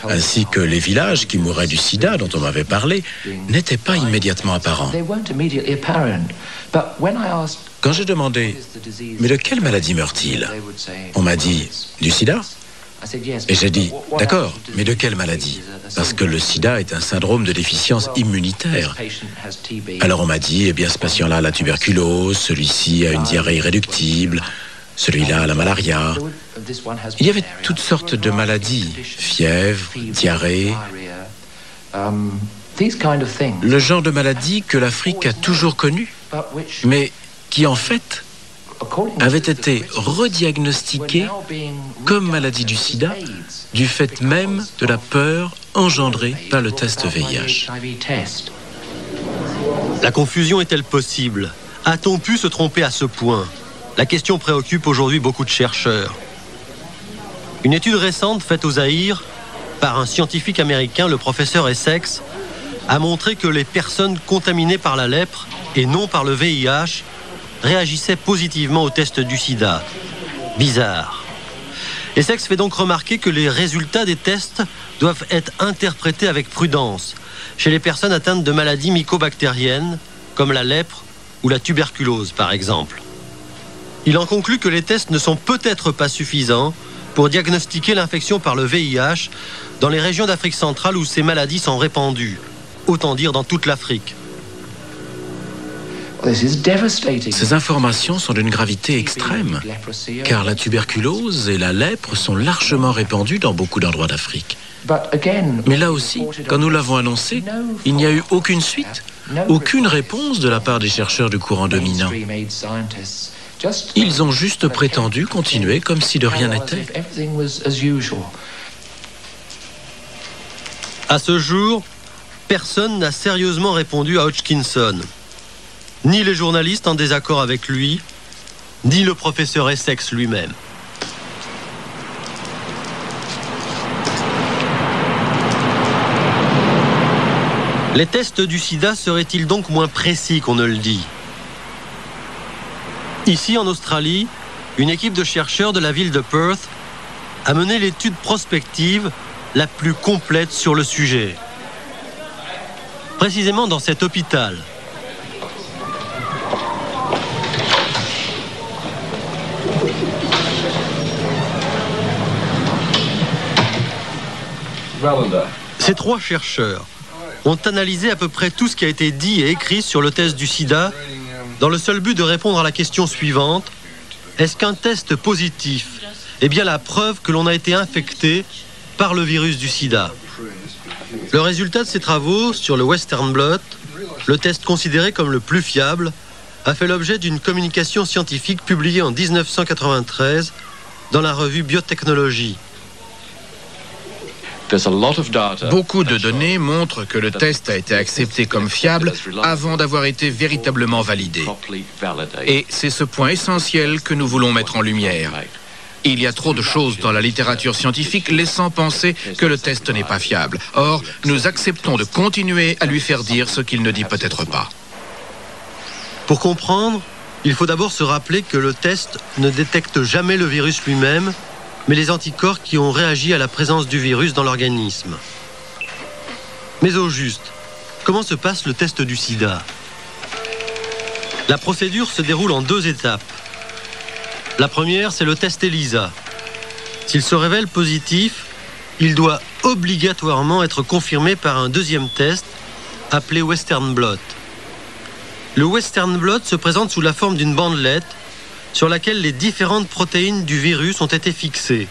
ainsi que les villages qui mouraient du sida dont on m'avait parlé, n'étaient pas immédiatement apparents. Quand j'ai demandé « Mais de quelle maladie meurt-il » on m'a dit « Du sida ?» Et j'ai dit « D'accord, mais de quelle maladie ?» Parce que le sida est un syndrome de déficience immunitaire. Alors on m'a dit « Eh bien, ce patient-là a la tuberculose, celui-ci a une diarrhée irréductible, celui-là a la malaria. » Il y avait toutes sortes de maladies, fièvre, diarrhée. Le genre de maladie que l'Afrique a toujours connu, mais qui en fait avait été rediagnostiquée comme maladie du sida du fait même de la peur engendrée par le test VIH. La confusion est-elle possible? A-t-on pu se tromper à ce point? La question préoccupe aujourd'hui beaucoup de chercheurs. Une étude récente faite au Zaïre par un scientifique américain, le professeur Essex, a montré que les personnes contaminées par la lèpre et non par le VIH réagissaient positivement au test du sida. Bizarre. Essex fait donc remarquer que les résultats des tests doivent être interprétés avec prudence chez les personnes atteintes de maladies mycobactériennes comme la lèpre ou la tuberculose par exemple. Il en conclut que les tests ne sont peut-être pas suffisants pour diagnostiquer l'infection par le VIH dans les régions d'Afrique centrale où ces maladies sont répandues, autant dire dans toute l'Afrique. Ces informations sont d'une gravité extrême, car la tuberculose et la lèpre sont largement répandues dans beaucoup d'endroits d'Afrique. Mais là aussi, quand nous l'avons annoncé, il n'y a eu aucune suite, aucune réponse de la part des chercheurs du courant dominant. Ils ont juste prétendu continuer comme si de rien n'était. À ce jour, personne n'a sérieusement répondu à Hodgkinson. Ni les journalistes en désaccord avec lui, ni le professeur Essex lui-même. Les tests du sida seraient-ils donc moins précis qu'on ne le dit? Ici, en Australie, une équipe de chercheurs de la ville de Perth a mené l'étude prospective la plus complète sur le sujet. Précisément dans cet hôpital, ces 3 chercheurs ont analysé à peu près tout ce qui a été dit et écrit sur le test du sida dans le seul but de répondre à la question suivante: est-ce qu'un test positif est bien la preuve que l'on a été infecté par le virus du sida? Le résultat de ces travaux sur le Western blot, le test considéré comme le plus fiable, a fait l'objet d'une communication scientifique publiée en 1993 dans la revue Biotechnology. Beaucoup de données montrent que le test a été accepté comme fiable avant d'avoir été véritablement validé. Et c'est ce point essentiel que nous voulons mettre en lumière. Il y a trop de choses dans la littérature scientifique laissant penser que le test n'est pas fiable. Or, nous acceptons de continuer à lui faire dire ce qu'il ne dit peut-être pas. Pour comprendre, il faut d'abord se rappeler que le test ne détecte jamais le virus lui-même, mais les anticorps qui ont réagi à la présence du virus dans l'organisme. Mais au juste, comment se passe le test du sida? La procédure se déroule en 2 étapes. La première, c'est le test ELISA. S'il se révèle positif, il doit obligatoirement être confirmé par un 2e test appelé Western blot. Le Western blot se présente sous la forme d'une bandelette sur laquelle les différentes protéines du virus ont été fixées.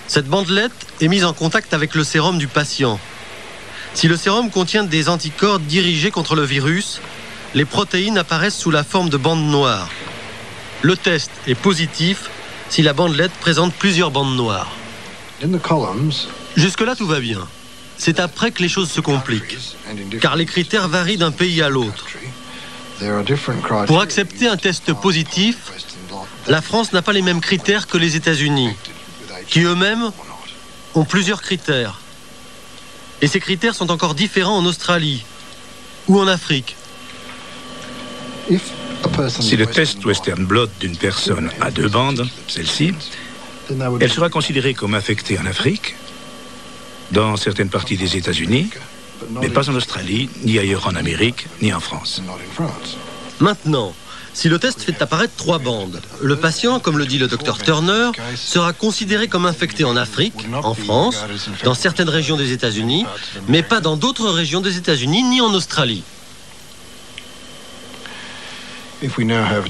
Cette bandelette est mise en contact avec le sérum du patient. Si le sérum contient des anticorps dirigés contre le virus, les protéines apparaissent sous la forme de bandes noires. Le test est positif si la bandelette présente plusieurs bandes noires. Jusque-là, tout va bien. C'est après que les choses se compliquent, car les critères varient d'un pays à l'autre. Pour accepter un test positif, la France n'a pas les mêmes critères que les États-Unis, qui eux-mêmes ont plusieurs critères. Et ces critères sont encore différents en Australie ou en Afrique. Si le test Western blot d'une personne a 2 bandes, celle-ci, elle sera considérée comme infectée en Afrique, dans certaines parties des États-Unis, mais pas en Australie, ni ailleurs en Amérique, ni en France. Maintenant, si le test fait apparaître 3 bandes, le patient, comme le dit le docteur Turner, sera considéré comme infecté en Afrique, en France, dans certaines régions des États-Unis, mais pas dans d'autres régions des États-Unis ni en Australie.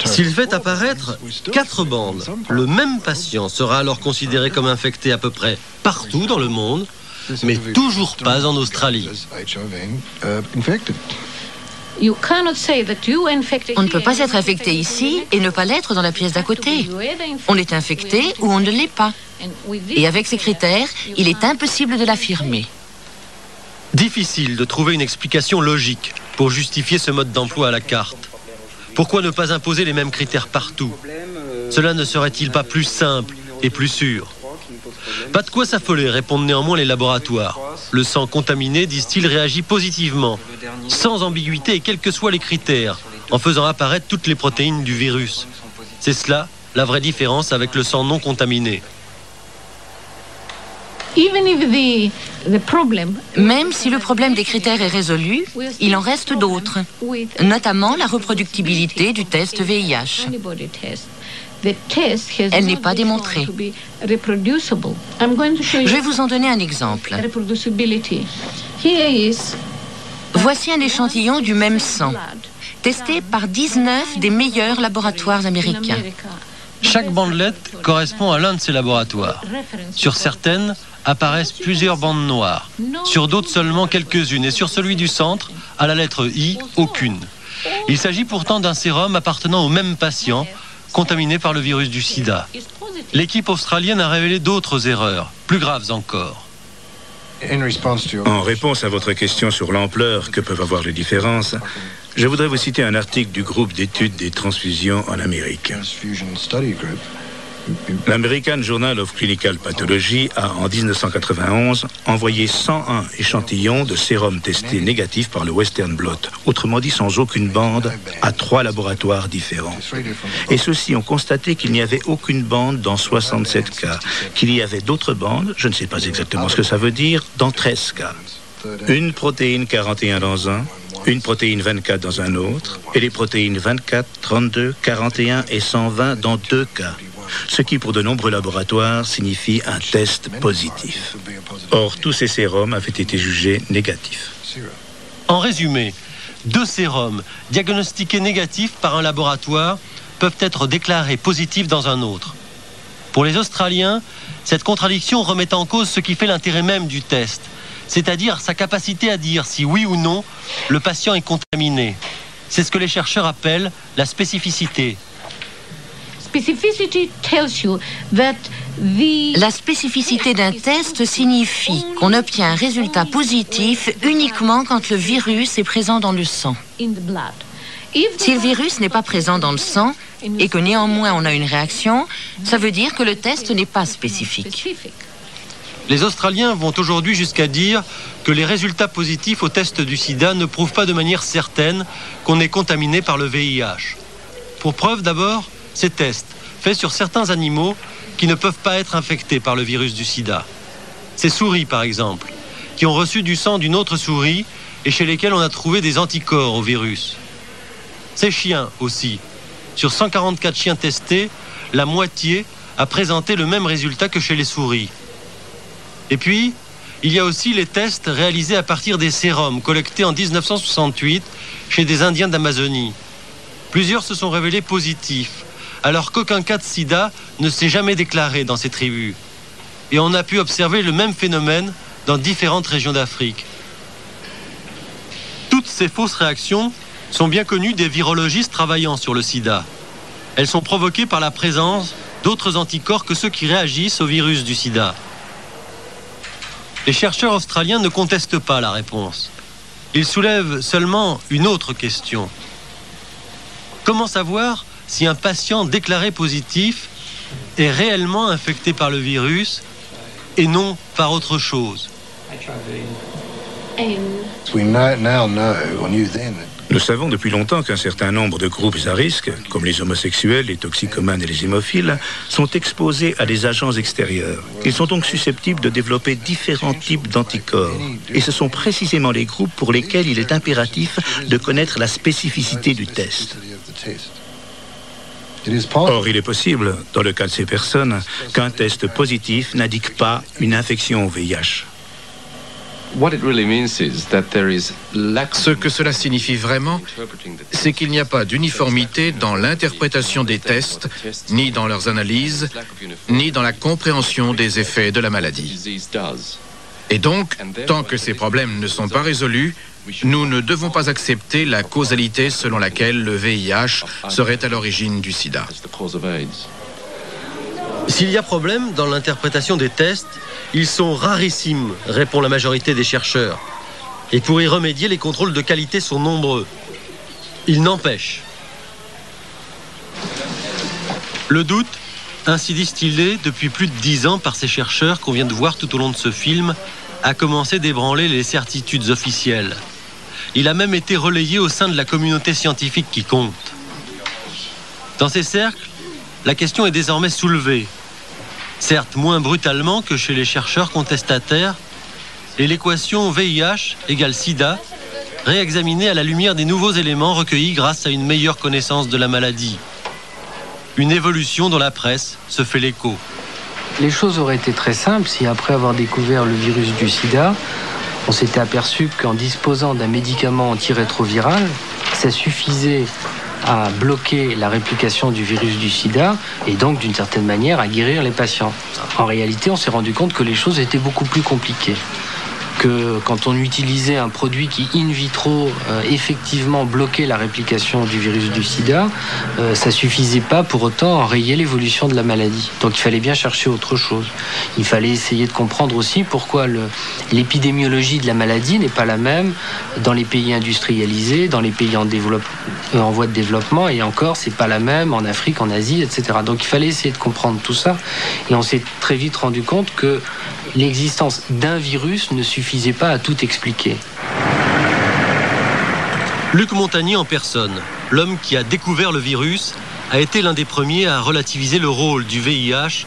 S'il fait apparaître 4 bandes, le même patient sera alors considéré comme infecté à peu près partout dans le monde, mais toujours pas en Australie. On ne peut pas être infecté ici et ne pas l'être dans la pièce d'à côté. On est infecté ou on ne l'est pas. Et avec ces critères, il est impossible de l'affirmer. Difficile de trouver une explication logique pour justifier ce mode d'emploi à la carte. Pourquoi ne pas imposer les mêmes critères partout? Cela ne serait-il pas plus simple et plus sûr? Pas de quoi s'affoler, répondent néanmoins les laboratoires. Le sang contaminé, disent-ils, réagit positivement, sans ambiguïté et quels que soient les critères, en faisant apparaître toutes les protéines du virus. C'est cela, la vraie différence avec le sang non contaminé. Même si le problème des critères est résolu, il en reste d'autres, notamment la reproductibilité du test VIH. Elle n'est pas démontrée. Je vais vous en donner un exemple. Voici un échantillon du même sang, testé par 19 des meilleurs laboratoires américains. Chaque bandelette correspond à l'un de ces laboratoires. Sur certaines apparaissent plusieurs bandes noires, sur d'autres seulement quelques-unes, et sur celui du centre, à la lettre I, aucune. Il s'agit pourtant d'un sérum appartenant au même patient, contaminé par le virus du sida. L'équipe australienne a révélé d'autres erreurs, plus graves encore. En réponse à votre question sur l'ampleur que peuvent avoir les différences, je voudrais vous citer un article du groupe d'études des transfusions en Amérique. L'American Journal of Clinical Pathology a, en 1991, envoyé 101 échantillons de sérum testés négatifs par le Western blot, autrement dit sans aucune bande, à 3 laboratoires différents. Et ceux-ci ont constaté qu'il n'y avait aucune bande dans 67 cas, qu'il y avait d'autres bandes, je ne sais pas exactement ce que ça veut dire, dans 13 cas. Une protéine 41 dans un, une protéine 24 dans un autre, et les protéines 24, 32, 41 et 120 dans 2 cas. Ce qui, pour de nombreux laboratoires, signifie un test positif. Or, tous ces sérums avaient été jugés négatifs. En résumé, 2 sérums diagnostiqués négatifs par un laboratoire peuvent être déclarés positifs dans un autre. Pour les Australiens, cette contradiction remet en cause ce qui fait l'intérêt même du test, c'est-à-dire sa capacité à dire si oui ou non le patient est contaminé. C'est ce que les chercheurs appellent la spécificité. La spécificité d'un test signifie qu'on obtient un résultat positif uniquement quand le virus est présent dans le sang. Si le virus n'est pas présent dans le sang et que néanmoins on a une réaction, ça veut dire que le test n'est pas spécifique. Les Australiens vont aujourd'hui jusqu'à dire que les résultats positifs au test du sida ne prouvent pas de manière certaine qu'on est contaminé par le VIH. Pour preuve d'abord, ces tests, faits sur certains animaux qui ne peuvent pas être infectés par le virus du sida. Ces souris, par exemple, qui ont reçu du sang d'une autre souris et chez lesquelles on a trouvé des anticorps au virus. Ces chiens aussi. Sur 144 chiens testés, la moitié a présenté le même résultat que chez les souris. Et puis, il y a aussi les tests réalisés à partir des sérums collectés en 1968 chez des Indiens d'Amazonie. Plusieurs se sont révélés positifs, alors qu'aucun cas de sida ne s'est jamais déclaré dans ces tribus. Et on a pu observer le même phénomène dans différentes régions d'Afrique. Toutes ces fausses réactions sont bien connues des virologistes travaillant sur le sida. Elles sont provoquées par la présence d'autres anticorps que ceux qui réagissent au virus du sida. Les chercheurs australiens ne contestent pas la réponse. Ils soulèvent seulement une autre question. Comment savoir si un patient déclaré positif est réellement infecté par le virus et non par autre chose? Nous savons depuis longtemps qu'un certain nombre de groupes à risque, comme les homosexuels, les toxicomanes et les hémophiles, sont exposés à des agents extérieurs. Ils sont donc susceptibles de développer différents types d'anticorps. Et ce sont précisément les groupes pour lesquels il est impératif de connaître la spécificité du test. Or, il est possible, dans le cas de ces personnes, qu'un test positif n'indique pas une infection au VIH. Ce que cela signifie vraiment, c'est qu'il n'y a pas d'uniformité dans l'interprétation des tests, ni dans leurs analyses, ni dans la compréhension des effets de la maladie. Et donc, tant que ces problèmes ne sont pas résolus, nous ne devons pas accepter la causalité selon laquelle le VIH serait à l'origine du sida. S'il y a problème dans l'interprétation des tests, ils sont rarissimes, répond la majorité des chercheurs. Et pour y remédier, les contrôles de qualité sont nombreux. Il n'empêche. Le doute, ainsi distillé depuis plus de 10 ans par ces chercheurs qu'on vient de voir tout au long de ce film, a commencé d'ébranler les certitudes officielles. Il a même été relayé au sein de la communauté scientifique qui compte. Dans ces cercles, la question est désormais soulevée. Certes moins brutalement que chez les chercheurs contestataires, et l'équation VIH égale sida, réexaminée à la lumière des nouveaux éléments recueillis grâce à une meilleure connaissance de la maladie. Une évolution dont la presse se fait l'écho. Les choses auraient été très simples si, après avoir découvert le virus du sida, on s'était aperçu qu'en disposant d'un médicament antirétroviral, ça suffisait à bloquer la réplication du virus du sida et donc, d'une certaine manière, à guérir les patients. En réalité, on s'est rendu compte que les choses étaient beaucoup plus compliquées. que quand on utilisait un produit qui, in vitro, effectivement bloquait la réplication du virus du sida, ça suffisait pas pour autant à enrayer l'évolution de la maladie. Donc il fallait bien chercher autre chose. Il fallait essayer de comprendre aussi pourquoi l'épidémiologie de la maladie n'est pas la même dans les pays industrialisés, dans les pays en voie de développement, et encore, c'est pas la même en Afrique, en Asie, etc. Donc il fallait essayer de comprendre tout ça, et on s'est très vite rendu compte que l'existence d'un virus ne suffisait pas à tout expliquer. Luc Montagnier en personne, l'homme qui a découvert le virus, a été l'un des premiers à relativiser le rôle du VIH,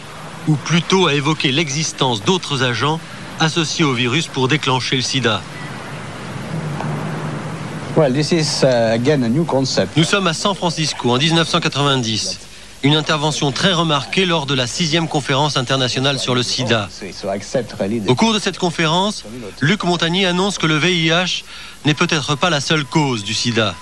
ou plutôt à évoquer l'existence d'autres agents associés au virus pour déclencher le sida. Nous sommes à San Francisco en 1990. Une intervention très remarquée lors de la 6e conférence internationale sur le sida. Au cours de cette conférence, Luc Montagnier annonce que le VIH n'est peut-être pas la seule cause du sida.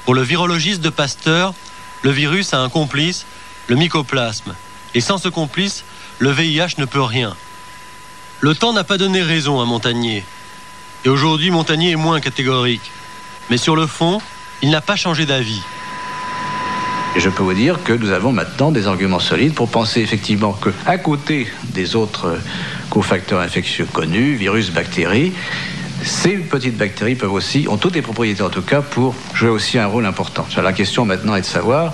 Pour le virologiste de Pasteur, le virus a un complice, le mycoplasme. Et sans ce complice, le VIH ne peut rien. Le temps n'a pas donné raison à Montagnier. Et aujourd'hui, Montagnier est moins catégorique. Mais sur le fond, il n'a pas changé d'avis. Et je peux vous dire que nous avons maintenant des arguments solides pour penser effectivement qu'à côté des autres cofacteurs infectieux connus, virus, bactéries, ces petites bactéries ont toutes les propriétés en tout cas pour jouer aussi un rôle important. La question maintenant est de savoir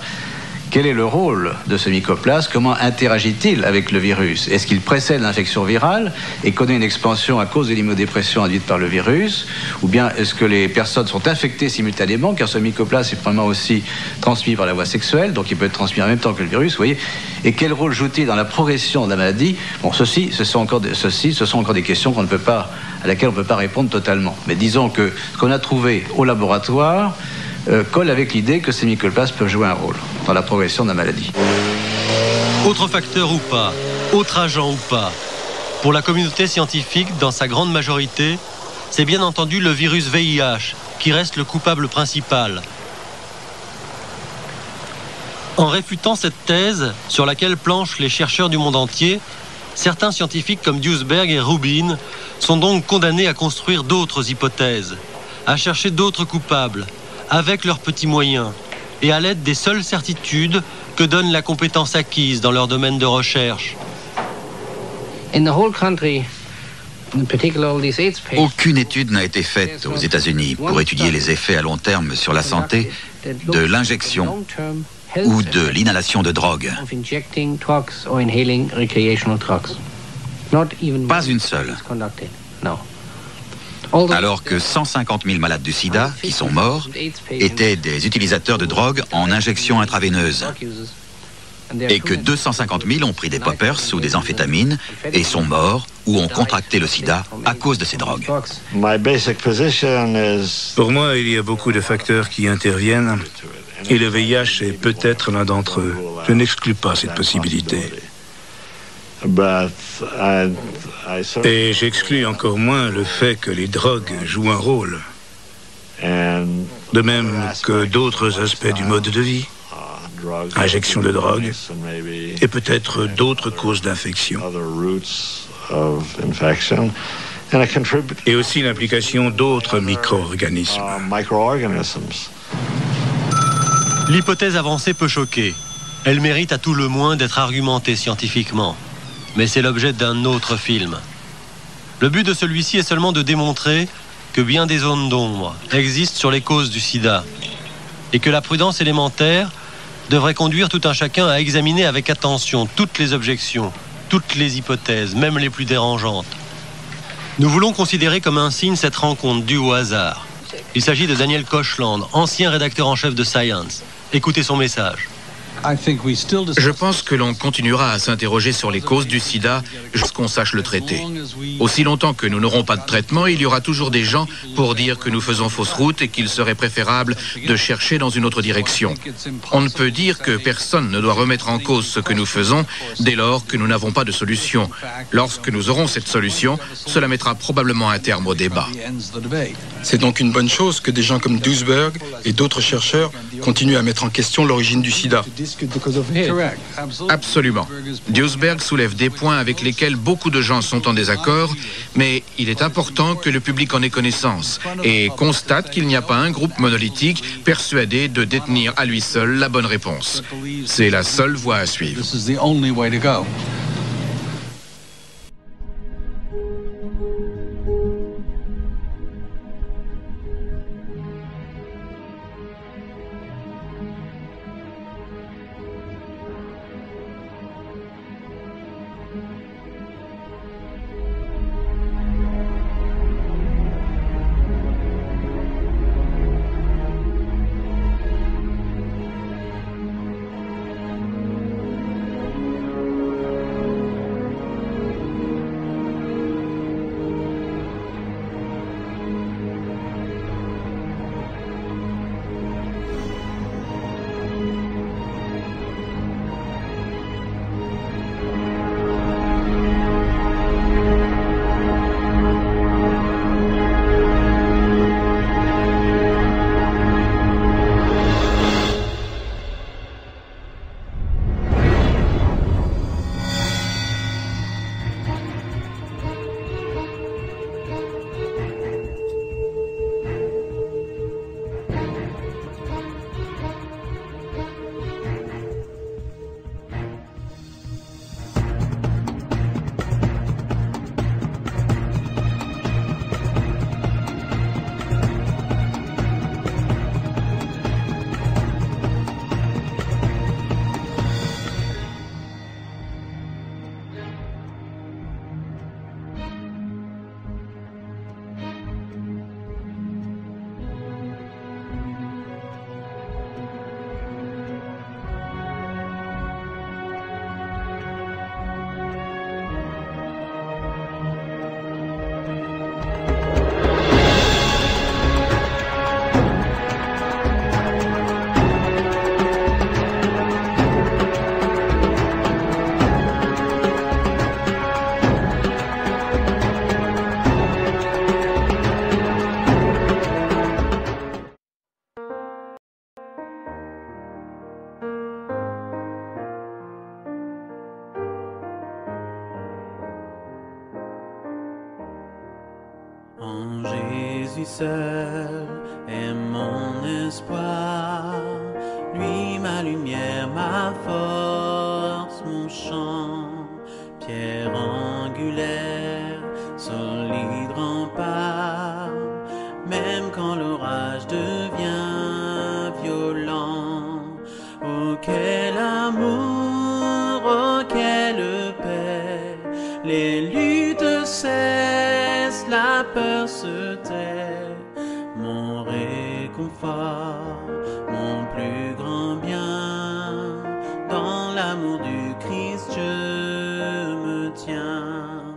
quel est le rôle de ce mycoplasme, comment interagit-il avec le virus? Est-ce qu'il précède l'infection virale et connaît une expansion à cause de l'immunodépression induite par le virus? Ou bien est-ce que les personnes sont infectées simultanément, car ce mycoplasme est probablement aussi transmis par la voie sexuelle, donc il peut être transmis en même temps que le virus, vous voyez? Et quel rôle joue-t-il dans la progression de la maladie? Bon, ce sont encore des questions à laquelle on ne peut pas répondre totalement. Mais disons que ce qu'on a trouvé au laboratoire colle avec l'idée que ces mycoplasmes peuvent jouer un rôle dans la progression de la maladie. Autre facteur ou pas, autre agent ou pas, pour la communauté scientifique, dans sa grande majorité, c'est bien entendu le virus VIH qui reste le coupable principal. En réfutant cette thèse, sur laquelle planchent les chercheurs du monde entier, certains scientifiques comme Duesberg et Rubin sont donc condamnés à construire d'autres hypothèses, à chercher d'autres coupables, avec leurs petits moyens, et à l'aide des seules certitudes que donne la compétence acquise dans leur domaine de recherche. Aucune étude n'a été faite aux États-Unis pour étudier les effets à long terme sur la santé de l'injection ou de l'inhalation de drogue. Pas une seule. Alors que 150 000 malades du sida, qui sont morts, étaient des utilisateurs de drogue en injection intraveineuse. Et que 250 000 ont pris des poppers ou des amphétamines et sont morts ou ont contracté le sida à cause de ces drogues. Pour moi, il y a beaucoup de facteurs qui interviennent et le VIH est peut-être l'un d'entre eux. Je n'exclus pas cette possibilité. Et j'exclus encore moins le fait que les drogues jouent un rôle. De même que d'autres aspects du mode de vie. Injection de drogue et peut-être d'autres causes d'infection. Et aussi l'implication d'autres micro-organismes. L'hypothèse avancée peut choquer. Elle mérite à tout le moins d'être argumentée scientifiquement. Mais c'est l'objet d'un autre film. Le but de celui-ci est seulement de démontrer que bien des zones d'ombre existent sur les causes du sida et que la prudence élémentaire devrait conduire tout un chacun à examiner avec attention toutes les objections, toutes les hypothèses, même les plus dérangeantes. Nous voulons considérer comme un signe cette rencontre due au hasard. Il s'agit de Daniel Koshland, ancien rédacteur en chef de Science. Écoutez son message. Je pense que l'on continuera à s'interroger sur les causes du sida jusqu'à ce qu'on sache le traiter. Aussi longtemps que nous n'aurons pas de traitement, il y aura toujours des gens pour dire que nous faisons fausse route et qu'il serait préférable de chercher dans une autre direction. On ne peut dire que personne ne doit remettre en cause ce que nous faisons dès lors que nous n'avons pas de solution. Lorsque nous aurons cette solution, cela mettra probablement un terme au débat. C'est donc une bonne chose que des gens comme Duesberg et d'autres chercheurs continuent à mettre en question l'origine du sida. Absolument. Duesberg soulève des points avec lesquels beaucoup de gens sont en désaccord, mais il est important que le public en ait connaissance et constate qu'il n'y a pas un groupe monolithique persuadé de détenir à lui seul la bonne réponse. C'est la seule voie à suivre. En Jésus seul est mon espoir, lui ma lumière, ma force, mon chant, pierre angulaire, solide rempart, même quand l'orage devient violent. Oh quel amour, oh quelle paix, les luttes cessent, la peur se tait, mon réconfort, mon plus grand bien, dans l'amour du Christ je me tiens.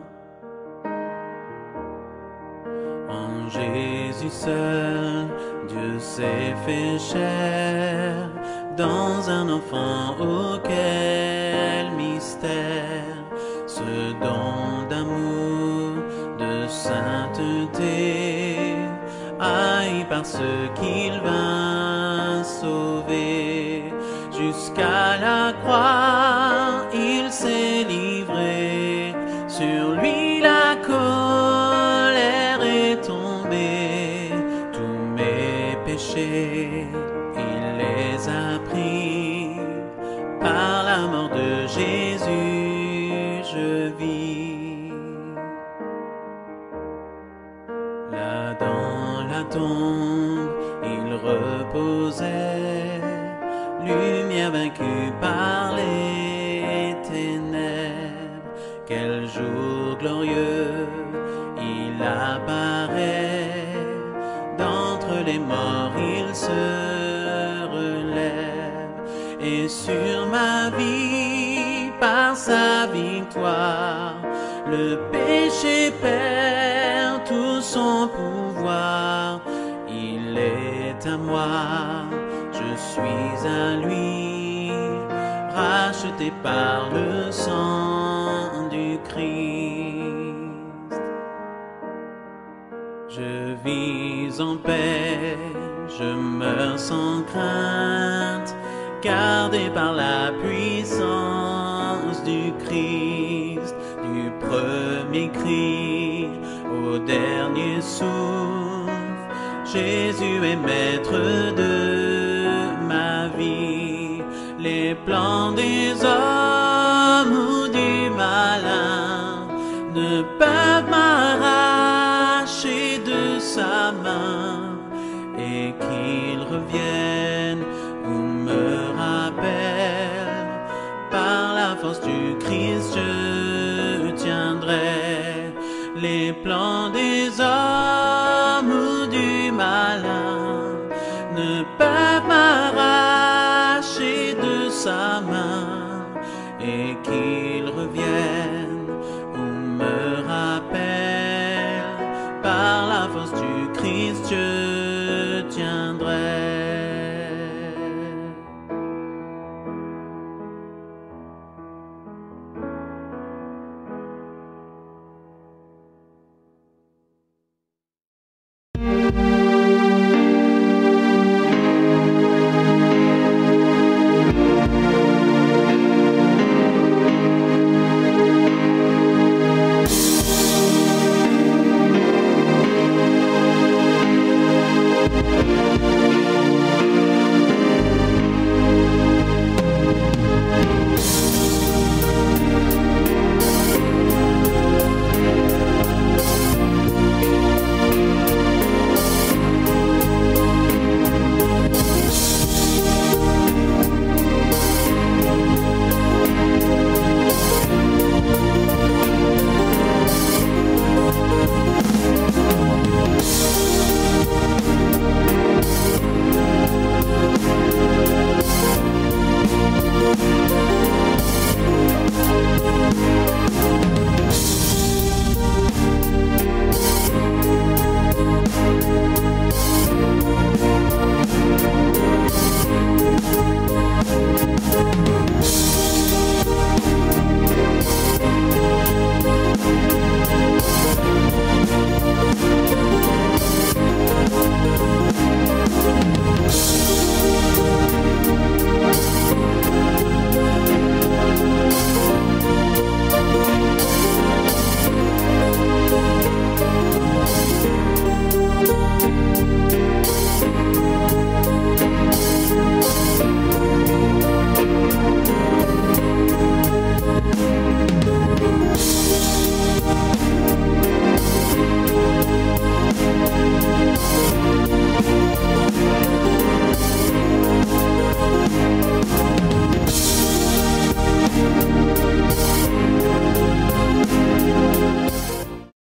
En Jésus seul, Dieu s'est fait chair, dans un enfant, oh quel mystère, ce don d'amour, de sainteté, haï par ceux qu'il vint sauver. Jusqu'à la croix, il s'est livré, sur lui la colère est tombée, tous mes péchés, il les a pris, par la mort de Jésus, je vis. Là dans la tombe, il reposait, lumière vaincue par les ténèbres. Quel jour glorieux, il apparaît, d'entre les morts il se relève, et sur ma vie, par sa victoire, le péché perd tout son pouvoir. Il est à moi, je suis à lui, racheté par le sang du Christ. Je vis en paix, je meurs sans crainte, gardé par la puissance du Christ, du premier cri au dernier souffle. Jésus est maître de ma vie. Les plans des hommes ou du malin ne peuvent m'arracher de sa main, et qu'il revienne ou me rappelle, par la force du Christ je tiendrai. Les plans des hommes ou du malin ne peuvent m'arracher de sa main, et qu'il revienne ou me rappelle, par la force du Christ je tiendrai.